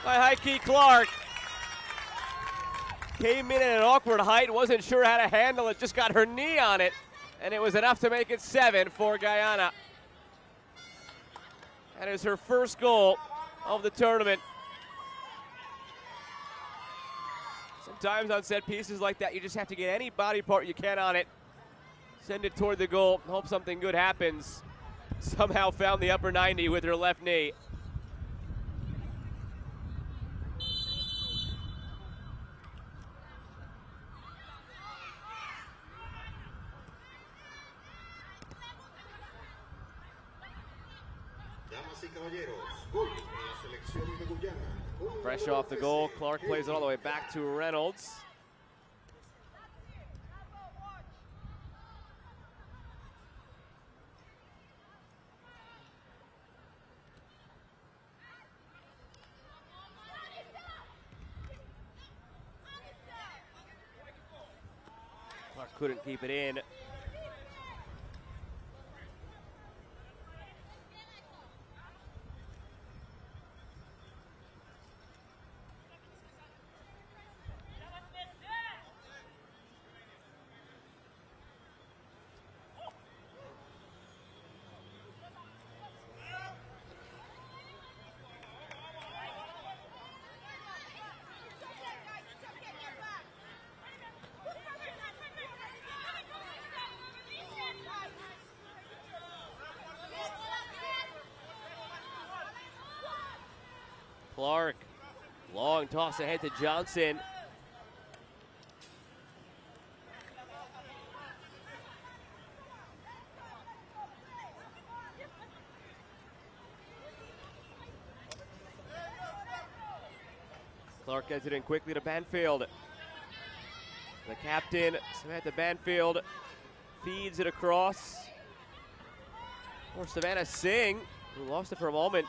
by Heikki Clark. Came in at an awkward height, wasn't sure how to handle it, just got her knee on it, and it was enough to make it 7 for Guyana. That is her first goal of the tournament. Sometimes on set pieces like that, you just have to get any body part you can on it. Send it toward the goal, hope something good happens. Somehow found the upper 90 with her left knee. Damas y caballeros, gol de la selección de Guyana. Fresh off the goal, Clark plays it all the way back to Reynolds. Clark couldn't keep it in. Clark, long toss ahead to Johnson. Clark gets it in quickly to Banfield. The captain, Samantha Banfield, feeds it across for Savannah Singh, who lost it for a moment.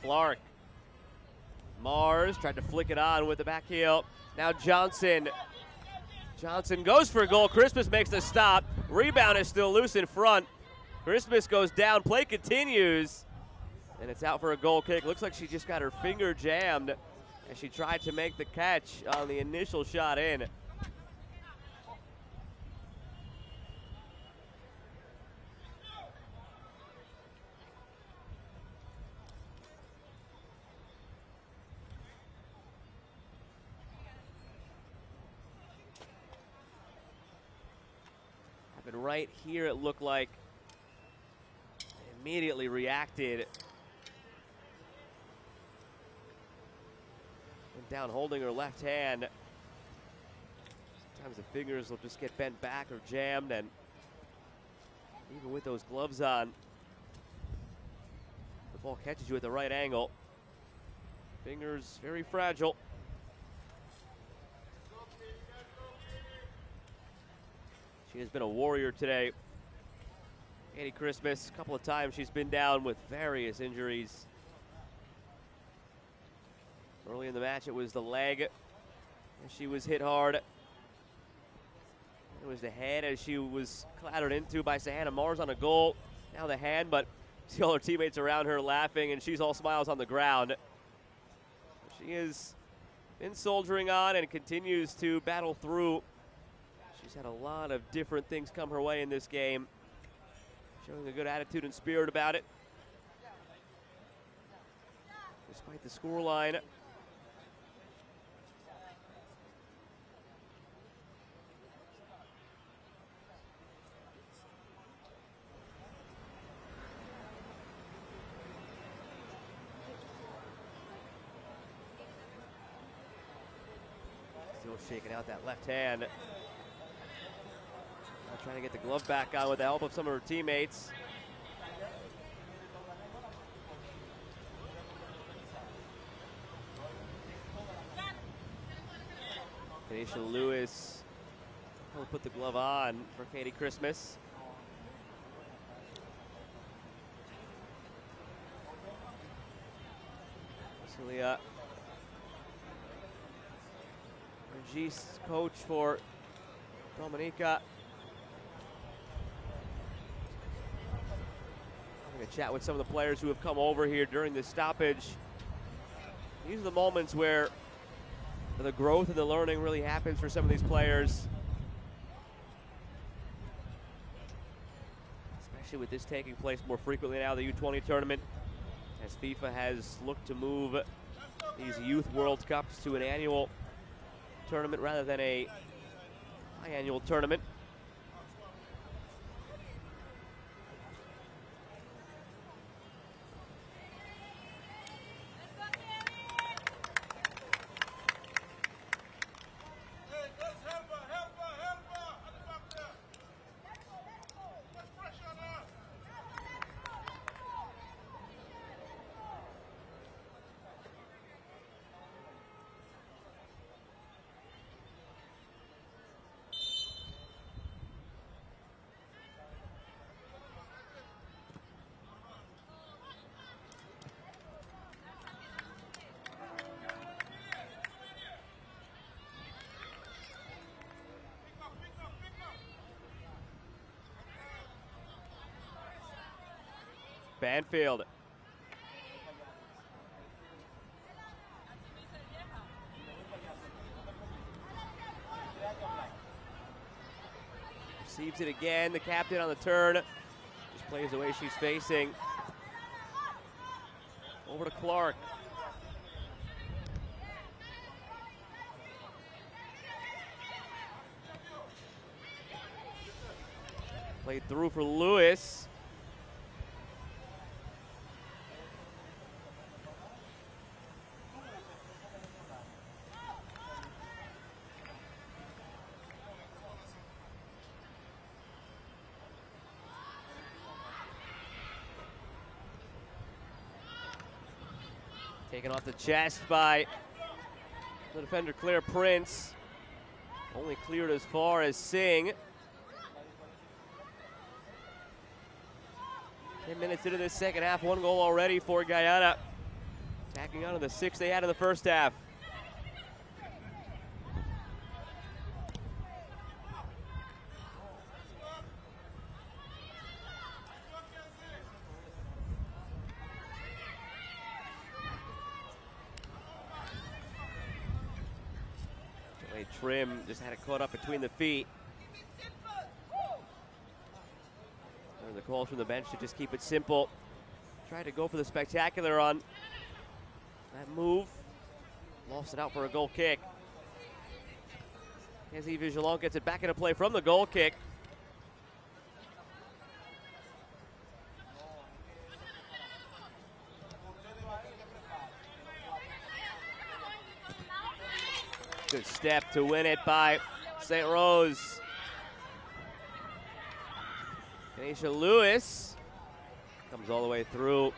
Clark. Mars tried to flick it on with the back heel. Now Johnson. Johnson goes for a goal. Christmas makes the stop. Rebound is still loose in front. Christmas goes down. Play continues. And it's out for a goal kick. Looks like she just got her finger jammed as she tried to make the catch on the initial shot in. Happened right here, it looked like. Immediately reacted. Went down holding her left hand. Sometimes the fingers will just get bent back or jammed, and even with those gloves on, the ball catches you at the right angle. Fingers very fragile. She has been a warrior today. Katie Christmas, a couple of times she's been down with various injuries. Early in the match, it was the leg, and she was hit hard. It was the head as she was clattered into by Sahana Mars on a goal. Now the hand, but see all her teammates around her laughing, and she's all smiles on the ground. She has been soldiering on and continues to battle through. She's had a lot of different things come her way in this game. Showing a good attitude and spirit about it. Despite the scoreline. Still shaking out that left hand. Trying to get the glove back on with the help of some of her teammates. Kanisha Lewis will put the glove on for Katie Christmas. Celia Regis, coach for Dominica. I'm going to chat with some of the players who have come over here during this stoppage. These are the moments where the growth and the learning really happens for some of these players. Especially with this taking place more frequently now, the U20 tournament, as FIFA has looked to move these Youth World Cups to an annual tournament rather than a biannual tournament. Banfield. Receives it again. The captain on the turn. Just plays the way she's facing. Over to Clark. Played through for Lewis. Taken off the chest by the defender, Claire Prince. Only cleared as far as Singh. 10 minutes into this second half, 1 goal already for Guyana. Tacking on to the 6 they had in the first half. Trim just had it caught up between the feet. And the calls from the bench to just keep it simple. Tried to go for the spectacular on that move. Lost it out for a goal kick. Casey Vigilon gets it back into play from the goal kick. Good step to win it by St. Rose. Anisha Lewis comes all the way through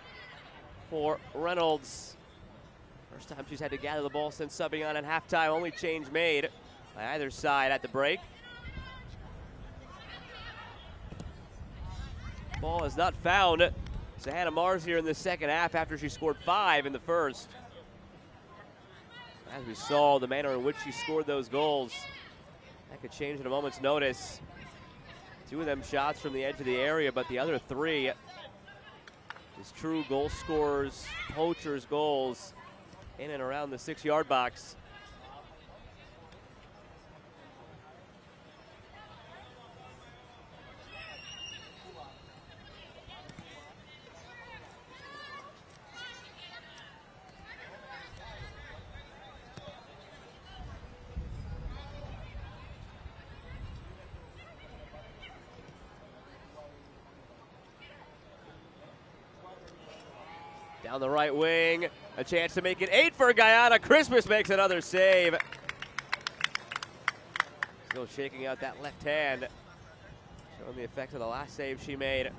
for Reynolds. First time she's had to gather the ball since subbing on at halftime. Only change made by either side at the break. Ball is not found. Sahana Mars here in the second half after she scored 5 in the first. As we saw, the manner in which she scored those goals, that could change at a moment's notice. 2 of them shots from the edge of the area, but the other 3 is true goal scorers, poachers' goals in and around the 6-yard box. Down the right wing, a chance to make it 8 for Guyana. Christmas makes another save. Still shaking out that left hand, showing the effect of the last save she made.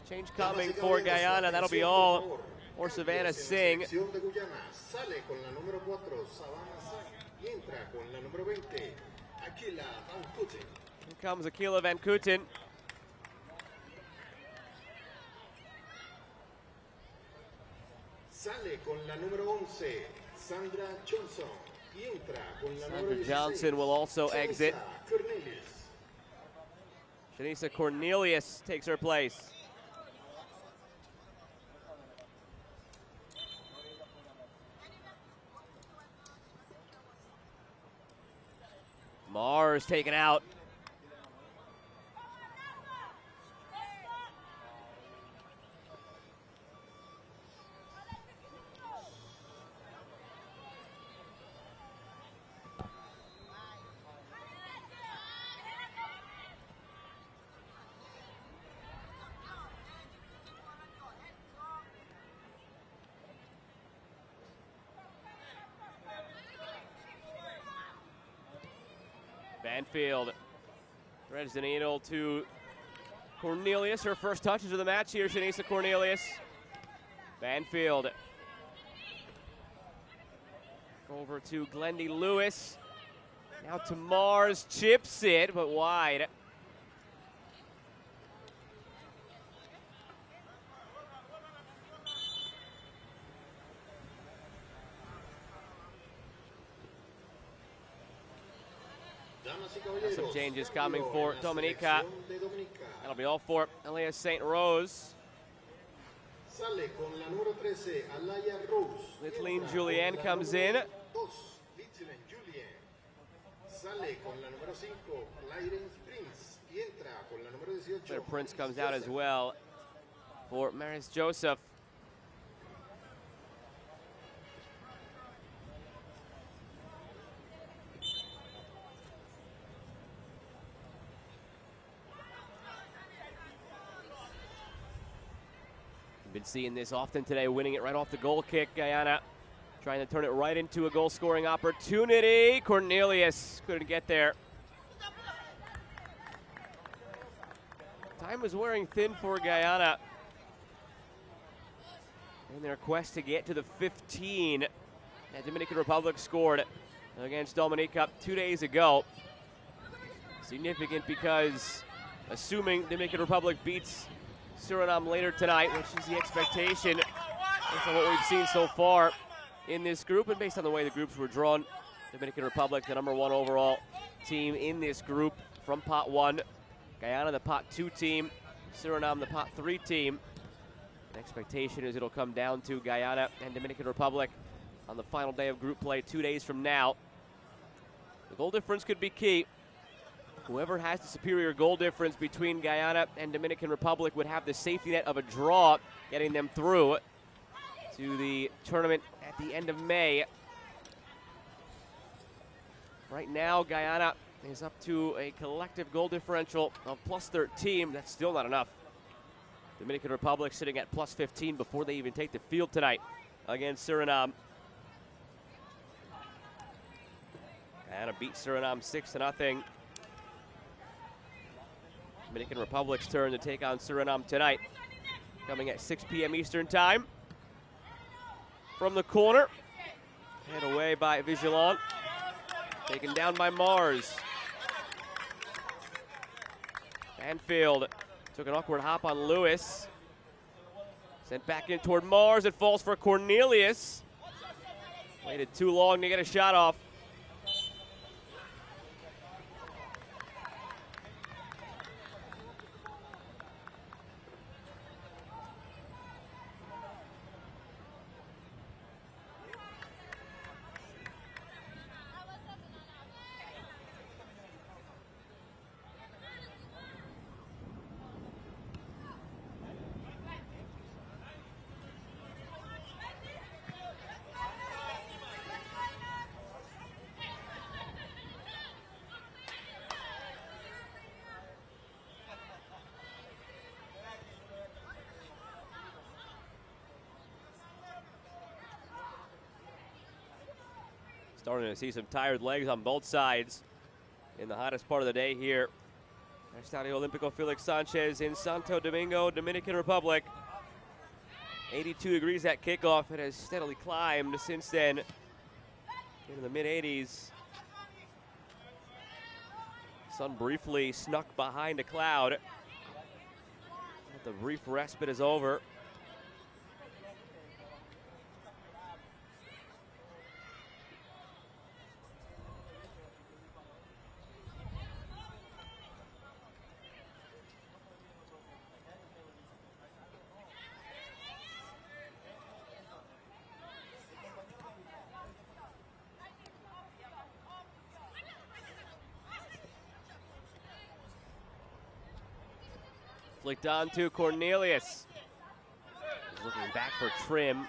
Change coming for Guyana. That'll be all for Savannah Singh. Here comes Akila Van Kooten. Sale con la número 11, Sandra Johnson. Y entra con la número 16, Johnson will also exit. Cornelius. Janisa Cornelius takes her place. Mars taken out. Banfield threads the needle to Cornelius. Her first touches of the match here, Shanisa Cornelius. Banfield over to Glendy Lewis. Now to Mars, chips it, but wide. Some changes coming for Dominica. That'll be all for Elias St. Rose. Litline Julien comes in. Claire Prince comes out as well for Maris Joseph. been seeing this often today, winning it right off the goal kick. Guyana trying to turn it right into a goal-scoring opportunity. Cornelius couldn't get there. Time is wearing thin for Guyana in their quest to get to the 15 that Dominican Republic scored against Dominica 2 days ago. Significant because assuming Dominican Republic beats Suriname later tonight, which is the expectation based on what we've seen so far in this group and based on the way the groups were drawn, Dominican Republic, the #1 overall team in this group from Pot 1. Guyana, the Pot 2 team. Suriname, the Pot 3 team. The expectation is it'll come down to Guyana and Dominican Republic on the final day of group play 2 days from now. The goal difference could be key. Whoever has the superior goal difference between Guyana and Dominican Republic would have the safety net of a draw, getting them through to the tournament at the end of May. Right now, Guyana is up to a collective goal differential of +13. That's still not enough. Dominican Republic sitting at +15 before they even take the field tonight against Suriname. Guyana beat Suriname 6-0. Dominican Republic's turn to take on Suriname tonight, coming at 6 p.m. Eastern time. From the corner, head away by Vigilon, taken down by Mars. Banfield took an awkward hop on Lewis. Sent back in toward Mars. It falls for Cornelius. Waited too long to get a shot off. Starting to see some tired legs on both sides in the hottest part of the day here. Estadio Olímpico Felix Sanchez in Santo Domingo, Dominican Republic. 82 degrees at kickoff. It has steadily climbed since then into the mid-80s. Sun briefly snuck behind a cloud. But the brief respite is over. Flicked on to Cornelius. He's looking back for trim.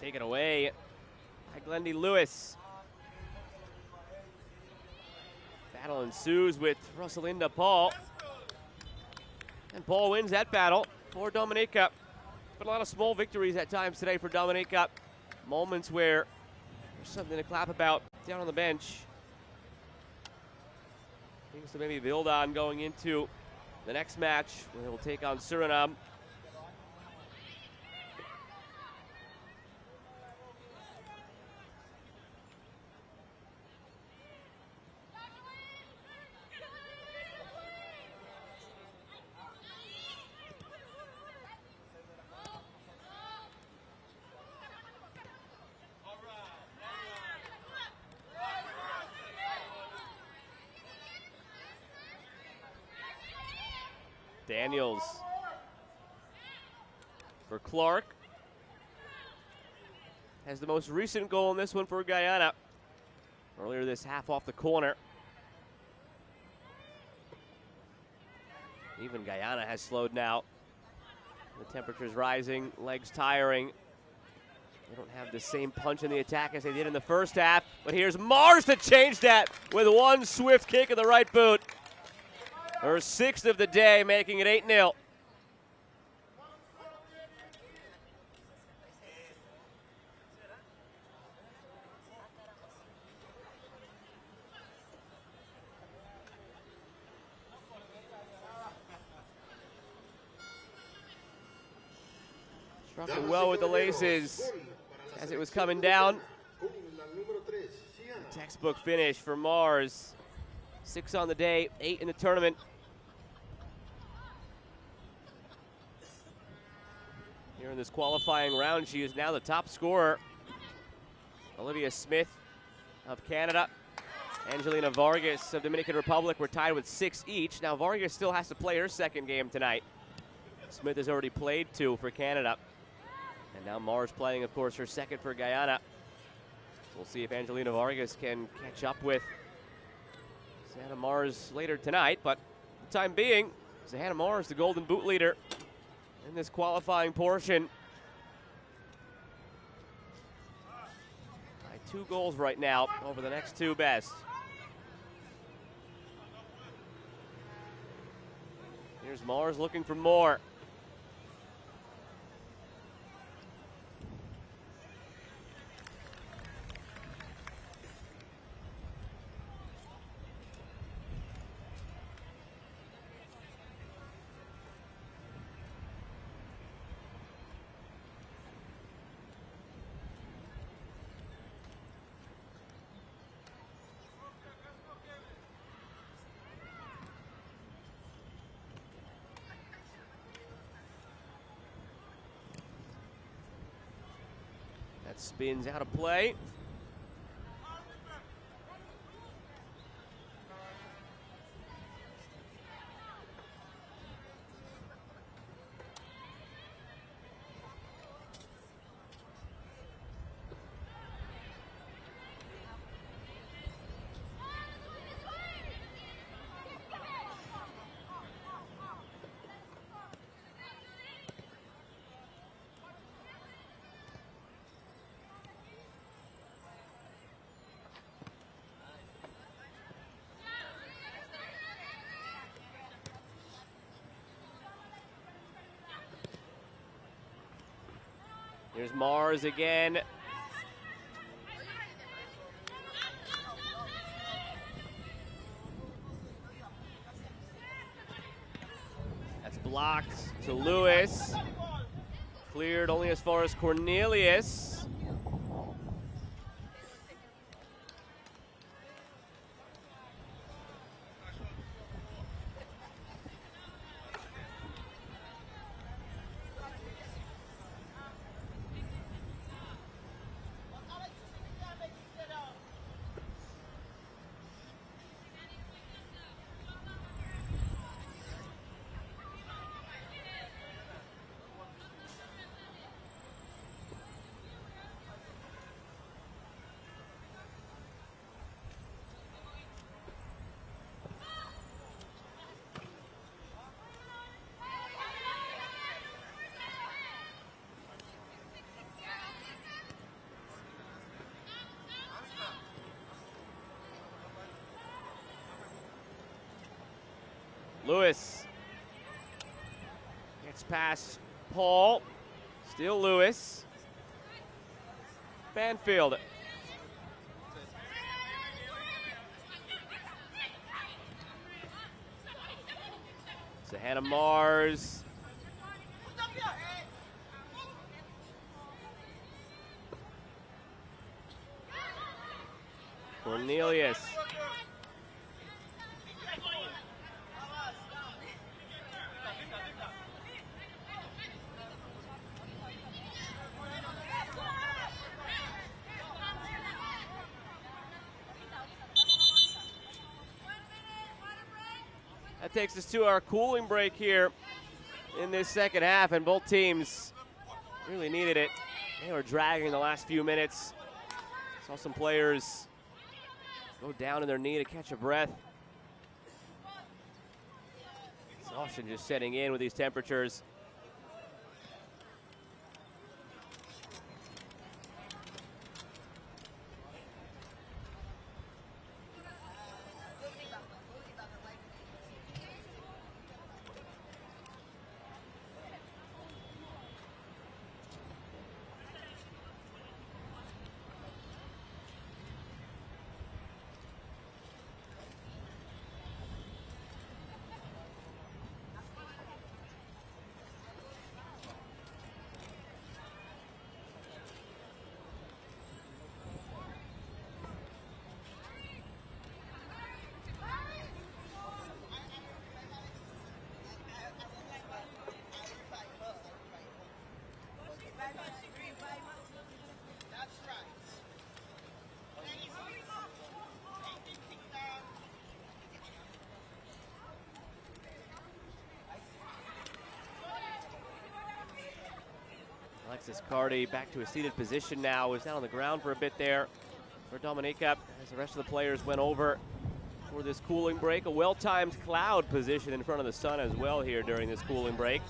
Taken away by Glendy Lewis. Battle ensues with Rosalinda Paul. And Paul wins that battle for Dominica. But a lot of small victories at times today for Dominica. Moments where there's something to clap about down on the bench. Things to maybe build on going into the next match when they will take on Suriname. Daniels for Clark. Has the most recent goal in this one for Guyana. Earlier this half off the corner. Even Guyana has slowed now. The temperature's rising, legs tiring. They don't have the same punch in the attack as they did in the first half. But here's Mars to change that with one swift kick of the right boot. Her sixth of the day, making it 8-0. Struck it well with the laces as it was coming down. Textbook finish for Mars. 6 on the day, 8 in the tournament. Here in this qualifying round, she is now the top scorer. Olivia Smith of Canada, Angelina Vargas of Dominican Republic were tied with 6 each. Now Vargas still has to play her second game tonight. Smith has already played 2 for Canada. And now Mars playing, of course, her second for Guyana. We'll see if Angelina Vargas can catch up with Santa Mars later tonight. But for the time being, Santa Mars, the Golden Boot leader in this qualifying portion. By 2 goals right now over the next 2 best. Here's Mars looking for more. Spins out of play. Here's Mars again. That's blocked to Lewis. Cleared only as far as Cornelius. Lewis gets past Paul. Still Lewis. Banfield. So Hannah Mars. Cornelius. That takes us to our cooling break here in this second half, and both teams really needed it. They were dragging the last few minutes. Saw some players go down in their knee to catch a breath. Exhaustion just setting in with these temperatures. Alexis Carty back to a seated position now. Was down on the ground for a bit there for Dominica as the rest of the players went over for this cooling break. A well-timed cloud position in front of the sun as well here during this cooling break,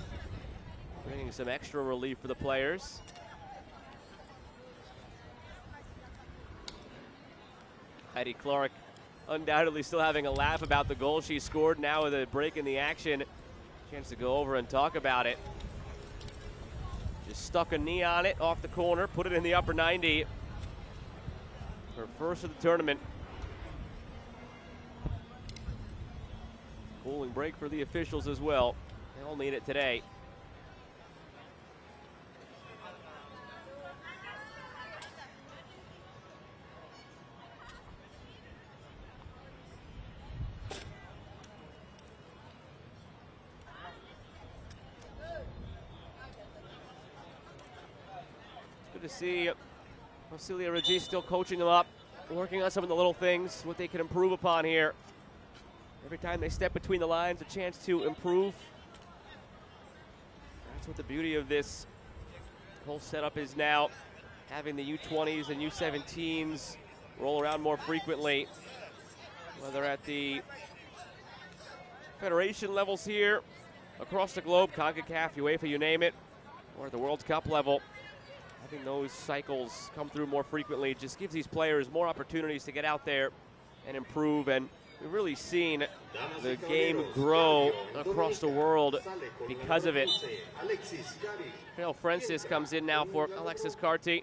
bringing some extra relief for the players. Heidi Clark undoubtedly still having a laugh about the goal she scored now with a break in the action. Chance to go over and talk about it. Just stuck a knee on it off the corner, put it in the upper 90. Her first of the tournament. Cooling break for the officials as well. They'll need it today. To see Celia Regis still coaching them up, working on some of the little things, what they can improve upon here. Every time they step between the lines, a chance to improve. That's what the beauty of this whole setup is now, having the U20s and U17s roll around more frequently, whether at the federation levels here, across the globe, Concacaf, UEFA, you name it, or at the World Cup level. Having those cycles come through more frequently just gives these players more opportunities to get out there and improve, and we've really seen the game grow across the world because of it. Phil Francis comes in now for Alexis Carty.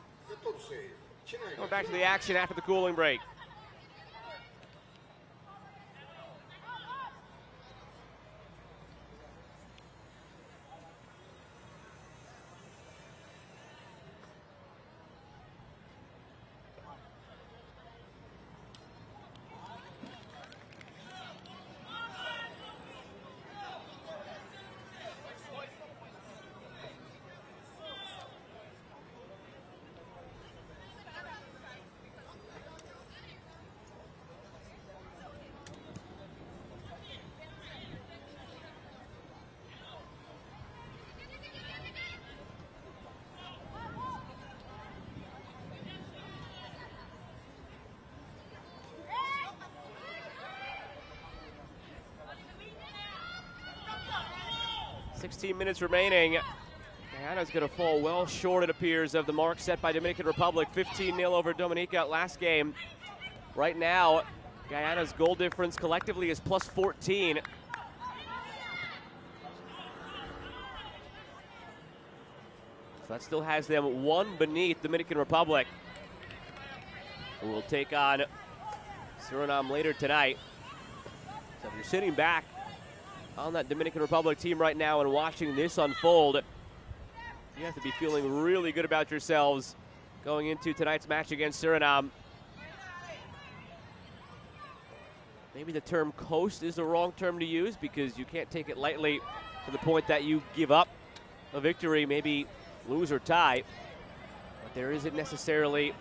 Going back to the action after the cooling break. .16 minutes remaining. Guyana's going to fall well short, it appears, of the mark set by Dominican Republic. 15-0 over Dominica last game. Right now, Guyana's goal difference collectively is plus 14. So that still has them one beneath Dominican Republic, who will take on Suriname later tonight. So if you're sitting back on that Dominican Republic team right now and watching this unfold, you have to be feeling really good about yourselves going into tonight's match against Suriname. Maybe the term coast is the wrong term to use, because you can't take it lightly to the point that you give up a victory, maybe lose or tie. But there isn't necessarily,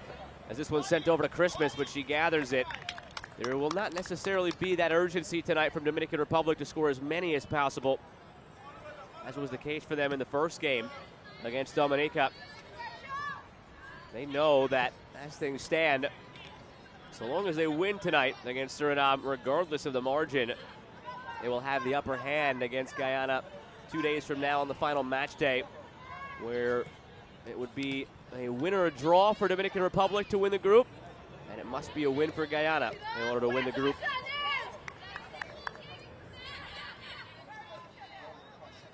as this one's sent over to Christmas, but she gathers it. there will not necessarily be that urgency tonight from Dominican Republic to score as many as possible, as was the case for them in the first game against Dominica. They know that as things stand, so long as they win tonight against Suriname, regardless of the margin, they will have the upper hand against Guyana 2 days from now on the final match day, where it would be a win or a draw for Dominican Republic to win the group, and it must be a win for Guyana in order to win the group.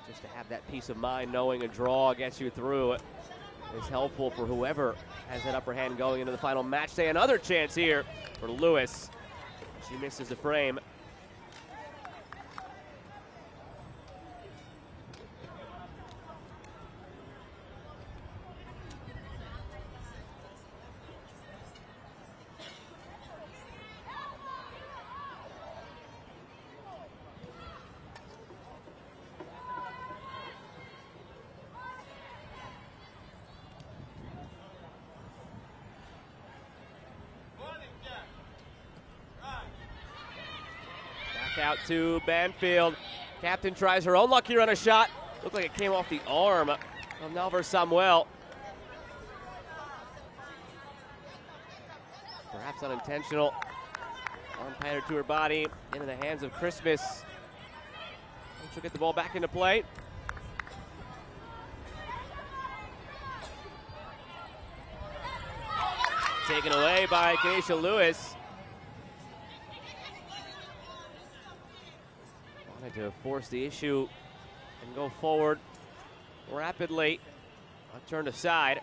Just to have that peace of mind knowing a draw gets you through is helpful for whoever has that upper hand going into the final match day. Another chance here for Lewis. She misses the frame. Out to Banfield. Captain tries her own luck here on a shot. Looked like it came off the arm of Nalver Samuel. Perhaps unintentional. Arm patted to her body, into the hands of Christmas. And she'll get the ball back into play. Taken away by Keisha Lewis. Wanted to force the issue and go forward rapidly. Turned aside.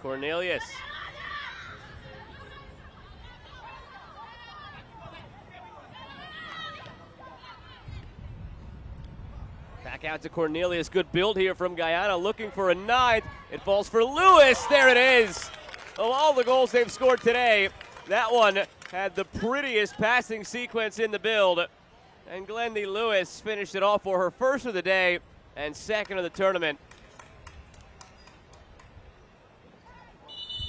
Cornelius. Back out to Cornelius. Good build here from Guyana, looking for a ninth. It falls for Lewis. There it is. Of all the goals they've scored today, that one had the prettiest passing sequence in the build. And Glendy Lewis finished it off for her first of the day and second of the tournament.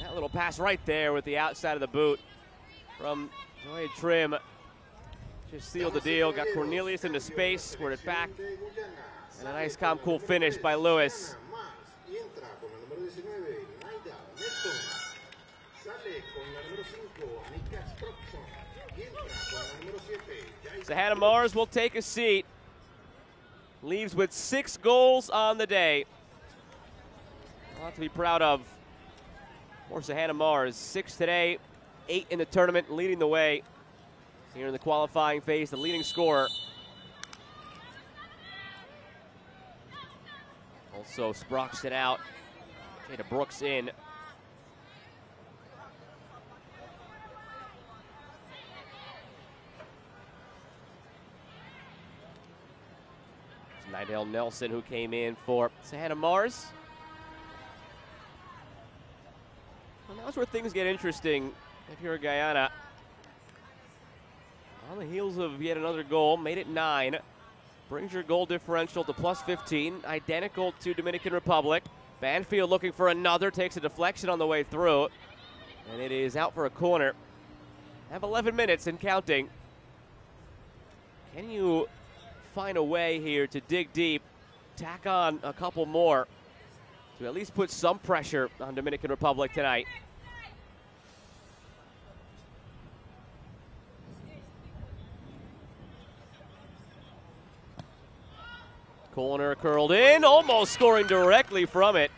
That little pass right there with the outside of the boot from Joy Trim just sealed the deal. Got Cornelius into space, squared it back, and a nice calm, cool finish by Lewis. So Hannah Mars will take a seat. Leaves with 6 goals on the day. A lot to be proud of. For Hannah Mars, 6 today, 8 in the tournament, leading the way here in the qualifying phase, the leading scorer. Also Sproxton out, Jada Brooks in. It's Nidell Nelson who came in for Hannah Mars. Well, now's where things get interesting if you're Guyana. On the heels of yet another goal, made it 9. Brings your goal differential to plus 15, identical to Dominican Republic. Banfield looking for another, takes a deflection on the way through, and it is out for a corner. Have 11 minutes and counting. Can you find a way here to dig deep, tack on a couple more, to at least put some pressure on Dominican Republic tonight? Corner curled in, almost scoring directly from it,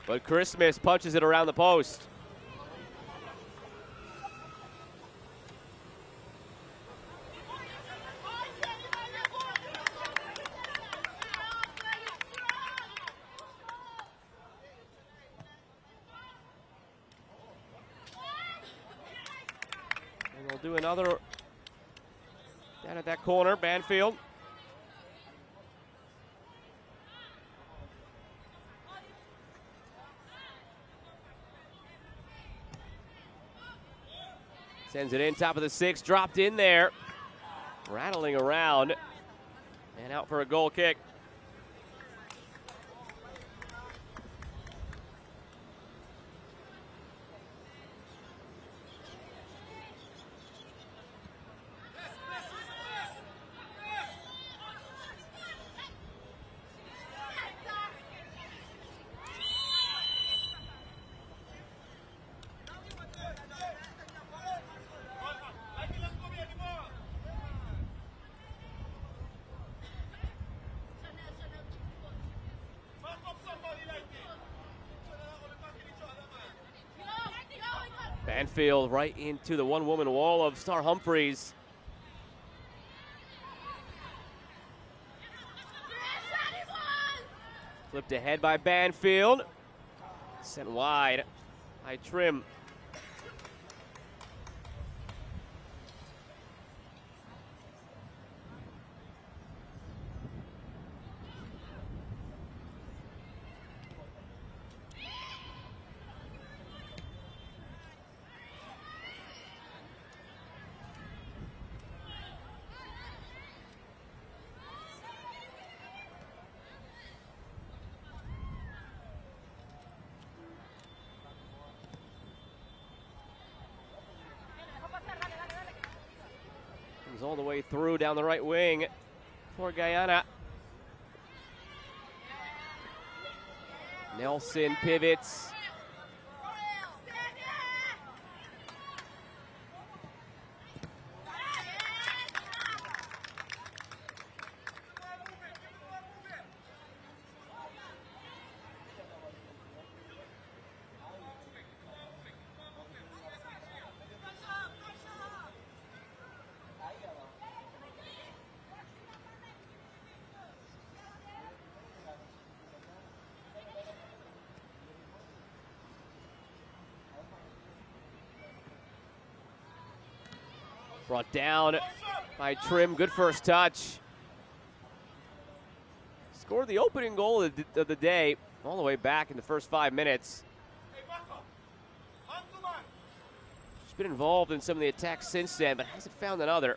but Christmas punches it around the post. And we'll do another Right at that corner, Banfield. Sends it in, top of the 6, dropped in there. Rattling around, and out for a goal kick. Banfield right into the one-woman wall of Star Humphreys. Flipped ahead by Banfield. Sent wide by Trim. All the way through down the right wing for Guyana. Nelson pivots. Brought down by Trim. Good first touch. Scored the opening goal of the day all the way back in the first 5 minutes. She's been involved in some of the attacks since then, but hasn't found another.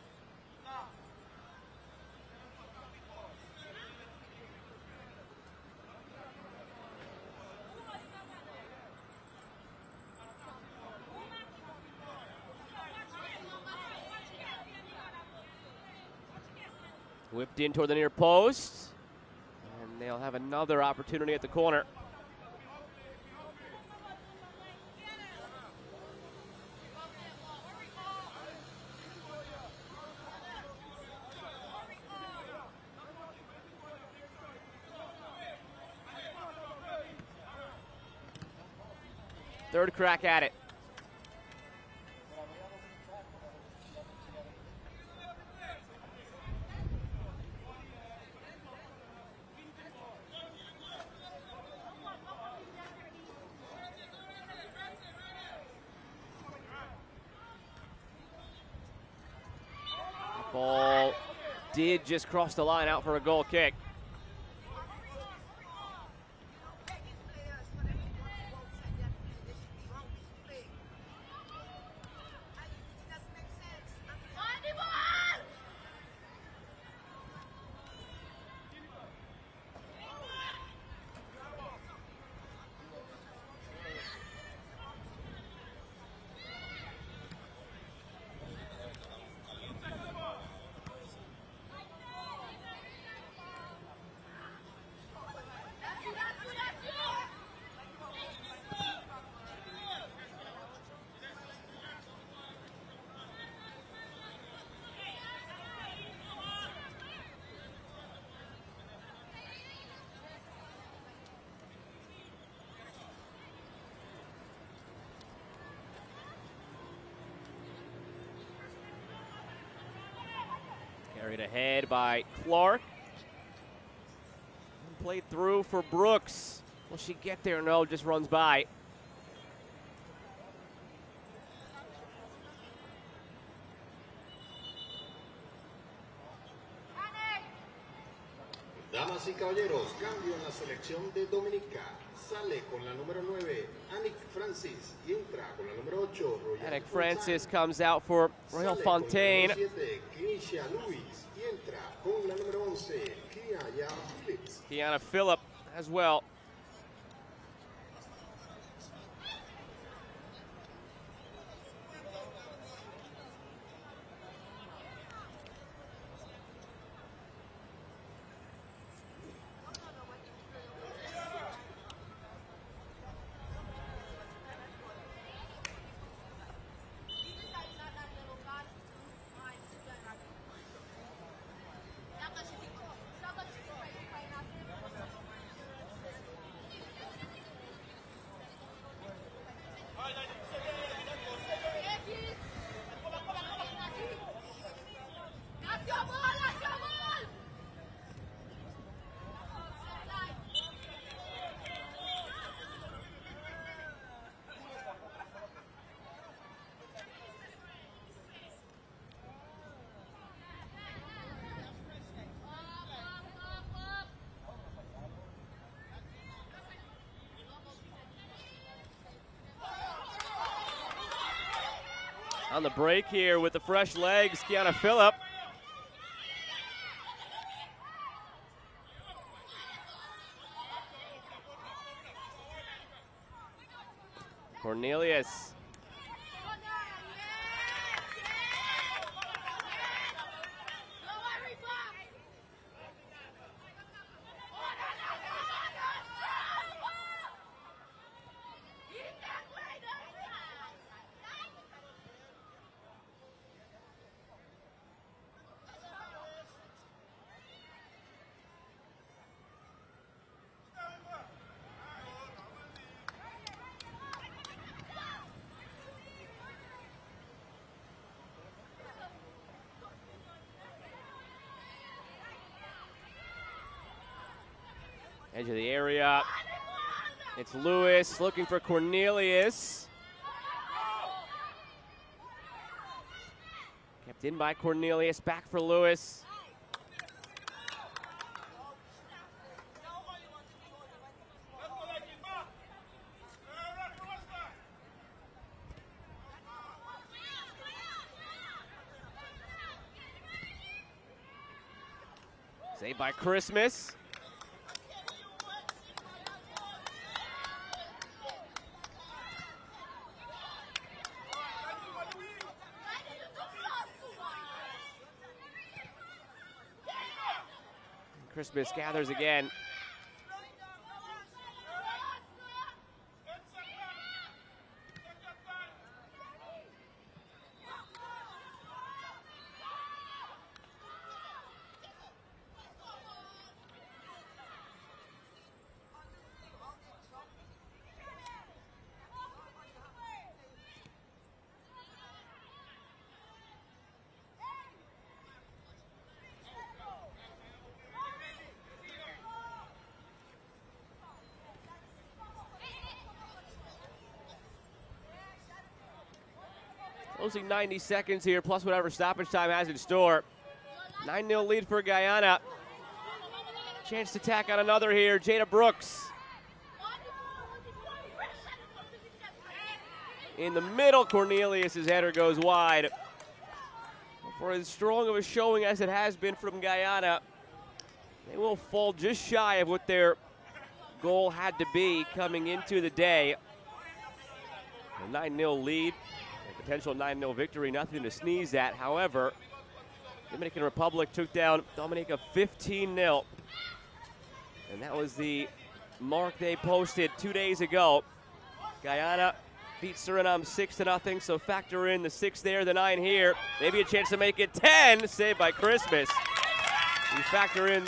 Whipped in toward the near post, and they'll have another opportunity at the corner. Third crack at it. Ball did just cross the line, out for a goal kick. Carried ahead by Clark. Played through for Brooks. Will she get there? No, just runs by. Damas y caballeros, cambio en la selección de Dominica. Sale con la número 9, Anik Francis, y entra con la número 8, Royal Anik Francis Fontaine. comes out for Royal Sale Fontaine. con la número 7, Keisha Lewis, y entra con la número 11, Felix. Guyana Phillip as well. On the break here with the fresh legs, Guyana Phillip. Cornelius. Edge of the area. It's Lewis looking for Cornelius. Kept in by Cornelius, back for Lewis. Saved by Christmas. Christmas gathers again. Closing 90 seconds here, plus whatever stoppage time has in store. 9-0 lead for Guyana. Chance to tack on another here, Jada Brooks. In the middle, Cornelius' header goes wide. For as strong of a showing as it has been from Guyana, they will fall just shy of what their goal had to be coming into the day. A 9-0 lead. Potential 9-0 victory, nothing to sneeze at. However, Dominican Republic took down Dominica 15-0. And that was the mark they posted 2 days ago. Guyana beat Suriname 6-0, so factor in the 6 there, the 9 here. Maybe a chance to make it 10, saved by Christmas. You factor in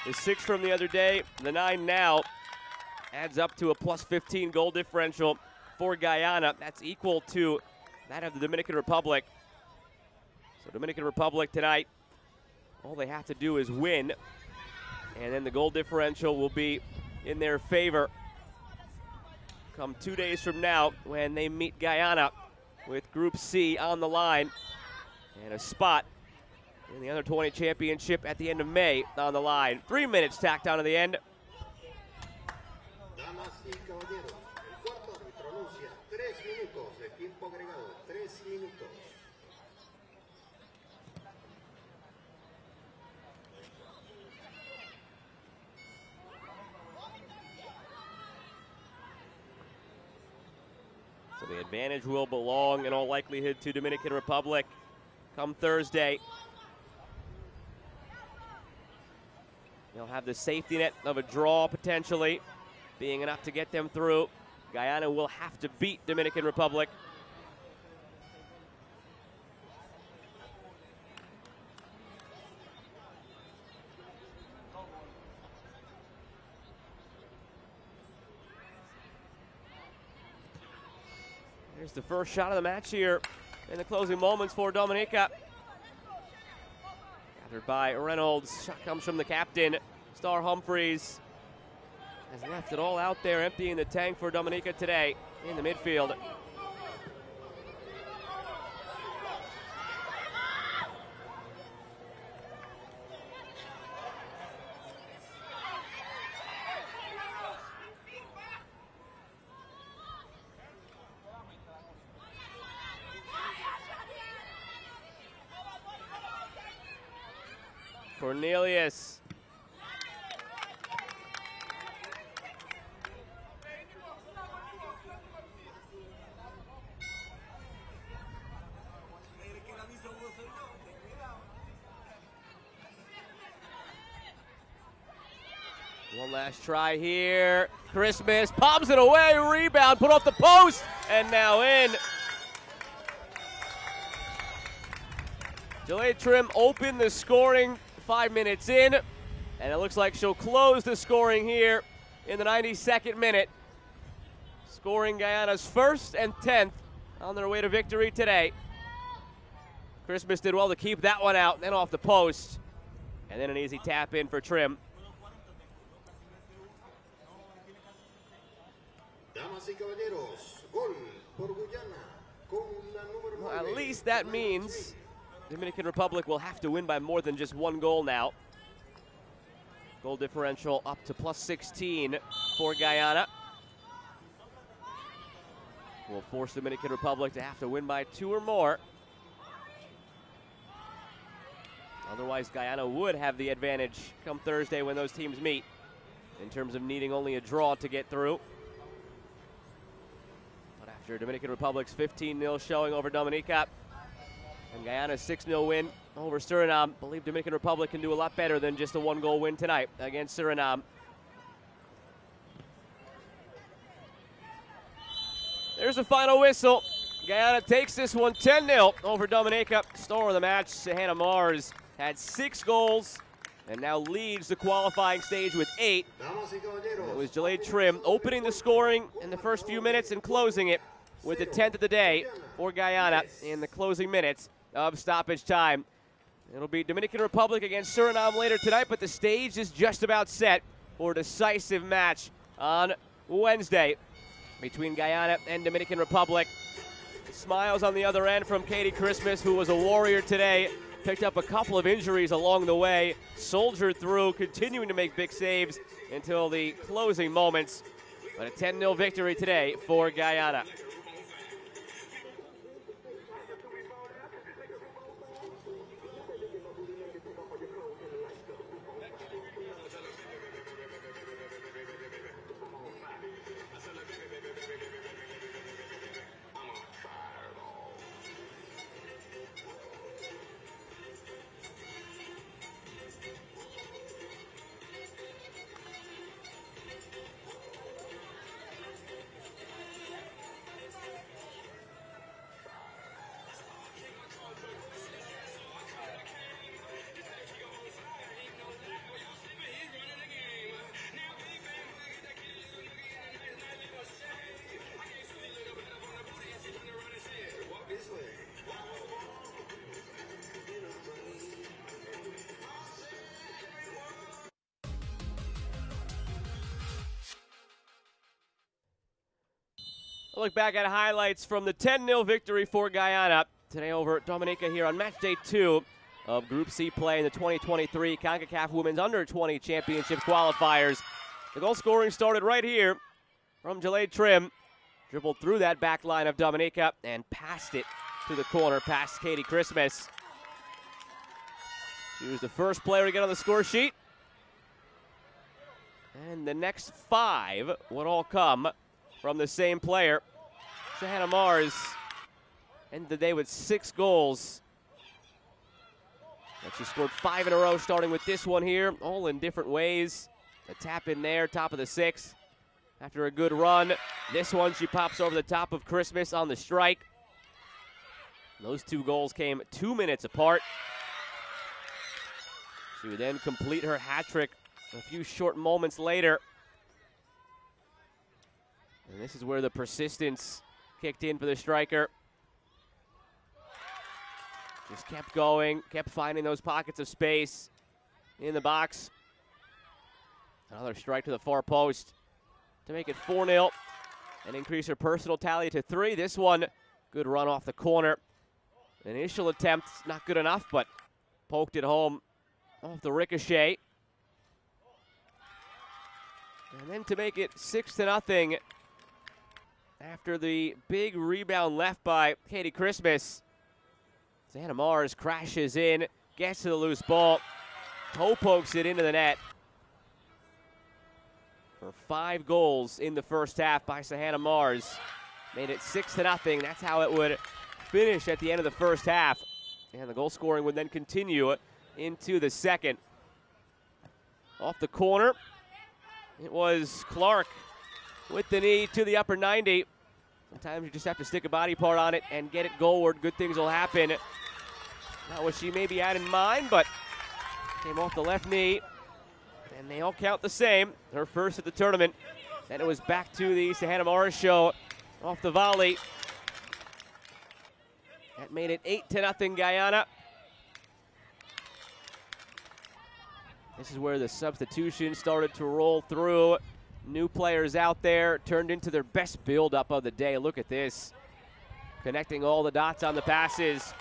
the 6 from the other day, the 9 now. Adds up to a plus 15 goal differential for Guyana. That's equal to that of the Dominican Republic. So Dominican Republic tonight, all they have to do is win, and then the goal differential will be in their favor come 2 days from now when they meet Guyana with Group C on the line and a spot in the Under-20 championship at the end of May on the line. 3 minutes tacked on to the end. Damas y caballeros, el cuarto árbitro anuncia 3 minutos de tiempo agregado, 3 minutos. So the advantage will belong in all likelihood to Dominican Republic come Thursday. They'll have the safety net of a draw potentially, being enough to get them through. Guyana will have to beat Dominican Republic. Here's the first shot of the match here in the closing moments for Dominica. Gathered by Reynolds. Shot comes from the captain, Star Humphreys. Has left it all out there, emptying the tank for Dominica today in the midfield. Cornelius. One last try here. Christmas pops it away, rebound, put off the post, and now in. Delayed trim opened the scoring 5 minutes in, and it looks like she'll close the scoring here in the 92nd minute. Scoring Guyana's first and 10th on their way to victory today. Christmas did well to keep that one out, then off the post, and then an easy tap in for Trim. Damas y caballeros, gol por Guyana con la número 9. Well, at least that means Dominican Republic will have to win by more than just one goal now. Goal differential up to plus 16 for Guyana. Will force Dominican Republic to have to win by 2 or more. Otherwise, Guyana would have the advantage come Thursday when those teams meet in terms of needing only a draw to get through. But after Dominican Republic's 15-0 showing over Dominica and Guyana's 6-0 win over Suriname, I believe Dominican Republic can do a lot better than just a 1-goal win tonight against Suriname. There's the final whistle. Guyana takes this one 10-0 over Dominica. Star of the match, Hannah Mars, had 6 goals and now leads the qualifying stage with 8. It was Delayed Trim opening the scoring in the first few minutes and closing it with the 10th of the day for Guyana in the closing minutes of stoppage time. It'll be Dominican Republic against Suriname later tonight, but the stage is just about set for a decisive match on Wednesday between Guyana and Dominican Republic. Smiles on the other end from Katie Christmas, who was a warrior today. Picked up a couple of injuries along the way, soldiered through, continuing to make big saves until the closing moments. But a 10-0 victory today for Guyana. Look back at highlights from the 10-0 victory for Guyana today over Dominica here on match day 2 of Group C play in the 2023 Concacaf Women's Under-20 Championship qualifiers. The goal scoring started right here from Jaleid Trim. Dribbled through that back line of Dominica and passed it to the corner past Katie Christmas. She was the first player to get on the score sheet. And the next 5 would all come from the same player. Sahana Mars ended the day with 6 goals. But she scored 5 in a row, starting with this one here, all in different ways. A tap in there, top of the 6th. After a good run, this one she pops over the top of Christmas on the strike. Those 2 goals came 2 minutes apart. She would then complete her hat trick a few short moments later. And this is where the persistence kicked in for the striker. Just kept going, kept finding those pockets of space in the box. Another strike to the far post to make it 4-0 and increase her personal tally to 3. This one, good run off the corner. Initial attempt, not good enough, but poked it home off the ricochet. And then to make it 6-0 after the big rebound left by Katie Christmas. Sahana Mars crashes in, gets to the loose ball, toe pokes it into the net. For 5 goals in the first half by Sahana Mars. Made it 6-0. That's how it would finish at the end of the first half. And the goal scoring would then continue into the second. Off the corner, it was Clark with the knee to the upper 90. Sometimes you just have to stick a body part on it and get it goalward. Good things will happen. Not what she maybe had in mind, but came off the left knee. And they all count the same. Her first at the tournament. Then it was back to the Sahana Mars show off the volley. That made it 8-0 Guyana. This is where the substitution started to roll through. New players out there turned into their best build-up of the day. Look at this. Connecting all the dots on the passes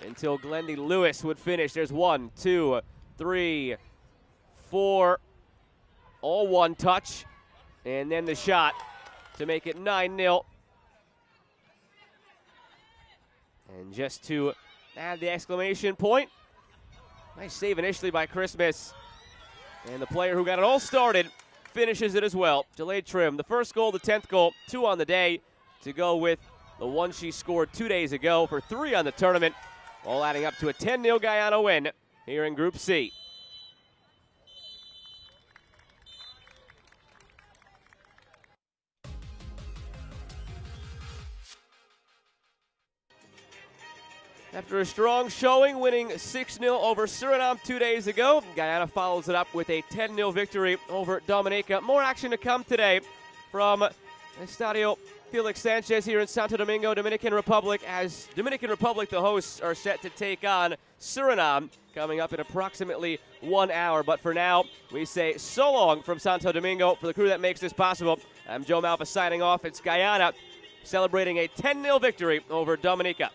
until Glendy Lewis would finish. There's 1, 2, 3, 4. All one touch. And then the shot to make it 9-0. And just to add the exclamation point, nice save initially by Christmas. And the player who got it all started finishes it as well. Jaleid Trim, the first goal, the 10th goal, 2 on the day to go with the one she scored 2 days ago for 3 on the tournament, all adding up to a 10-0 Guyana win here in Group C. After a strong showing, winning 6-0 over Suriname 2 days ago, Guyana follows it up with a 10-0 victory over Dominica. More action to come today from Estadio Felix Sanchez here in Santo Domingo, Dominican Republic, as Dominican Republic, the hosts, are set to take on Suriname coming up in approximately 1 hour. But for now, we say so long from Santo Domingo. For the crew that makes this possible, I'm Joe Malpa signing off. It's Guyana celebrating a 10-0 victory over Dominica.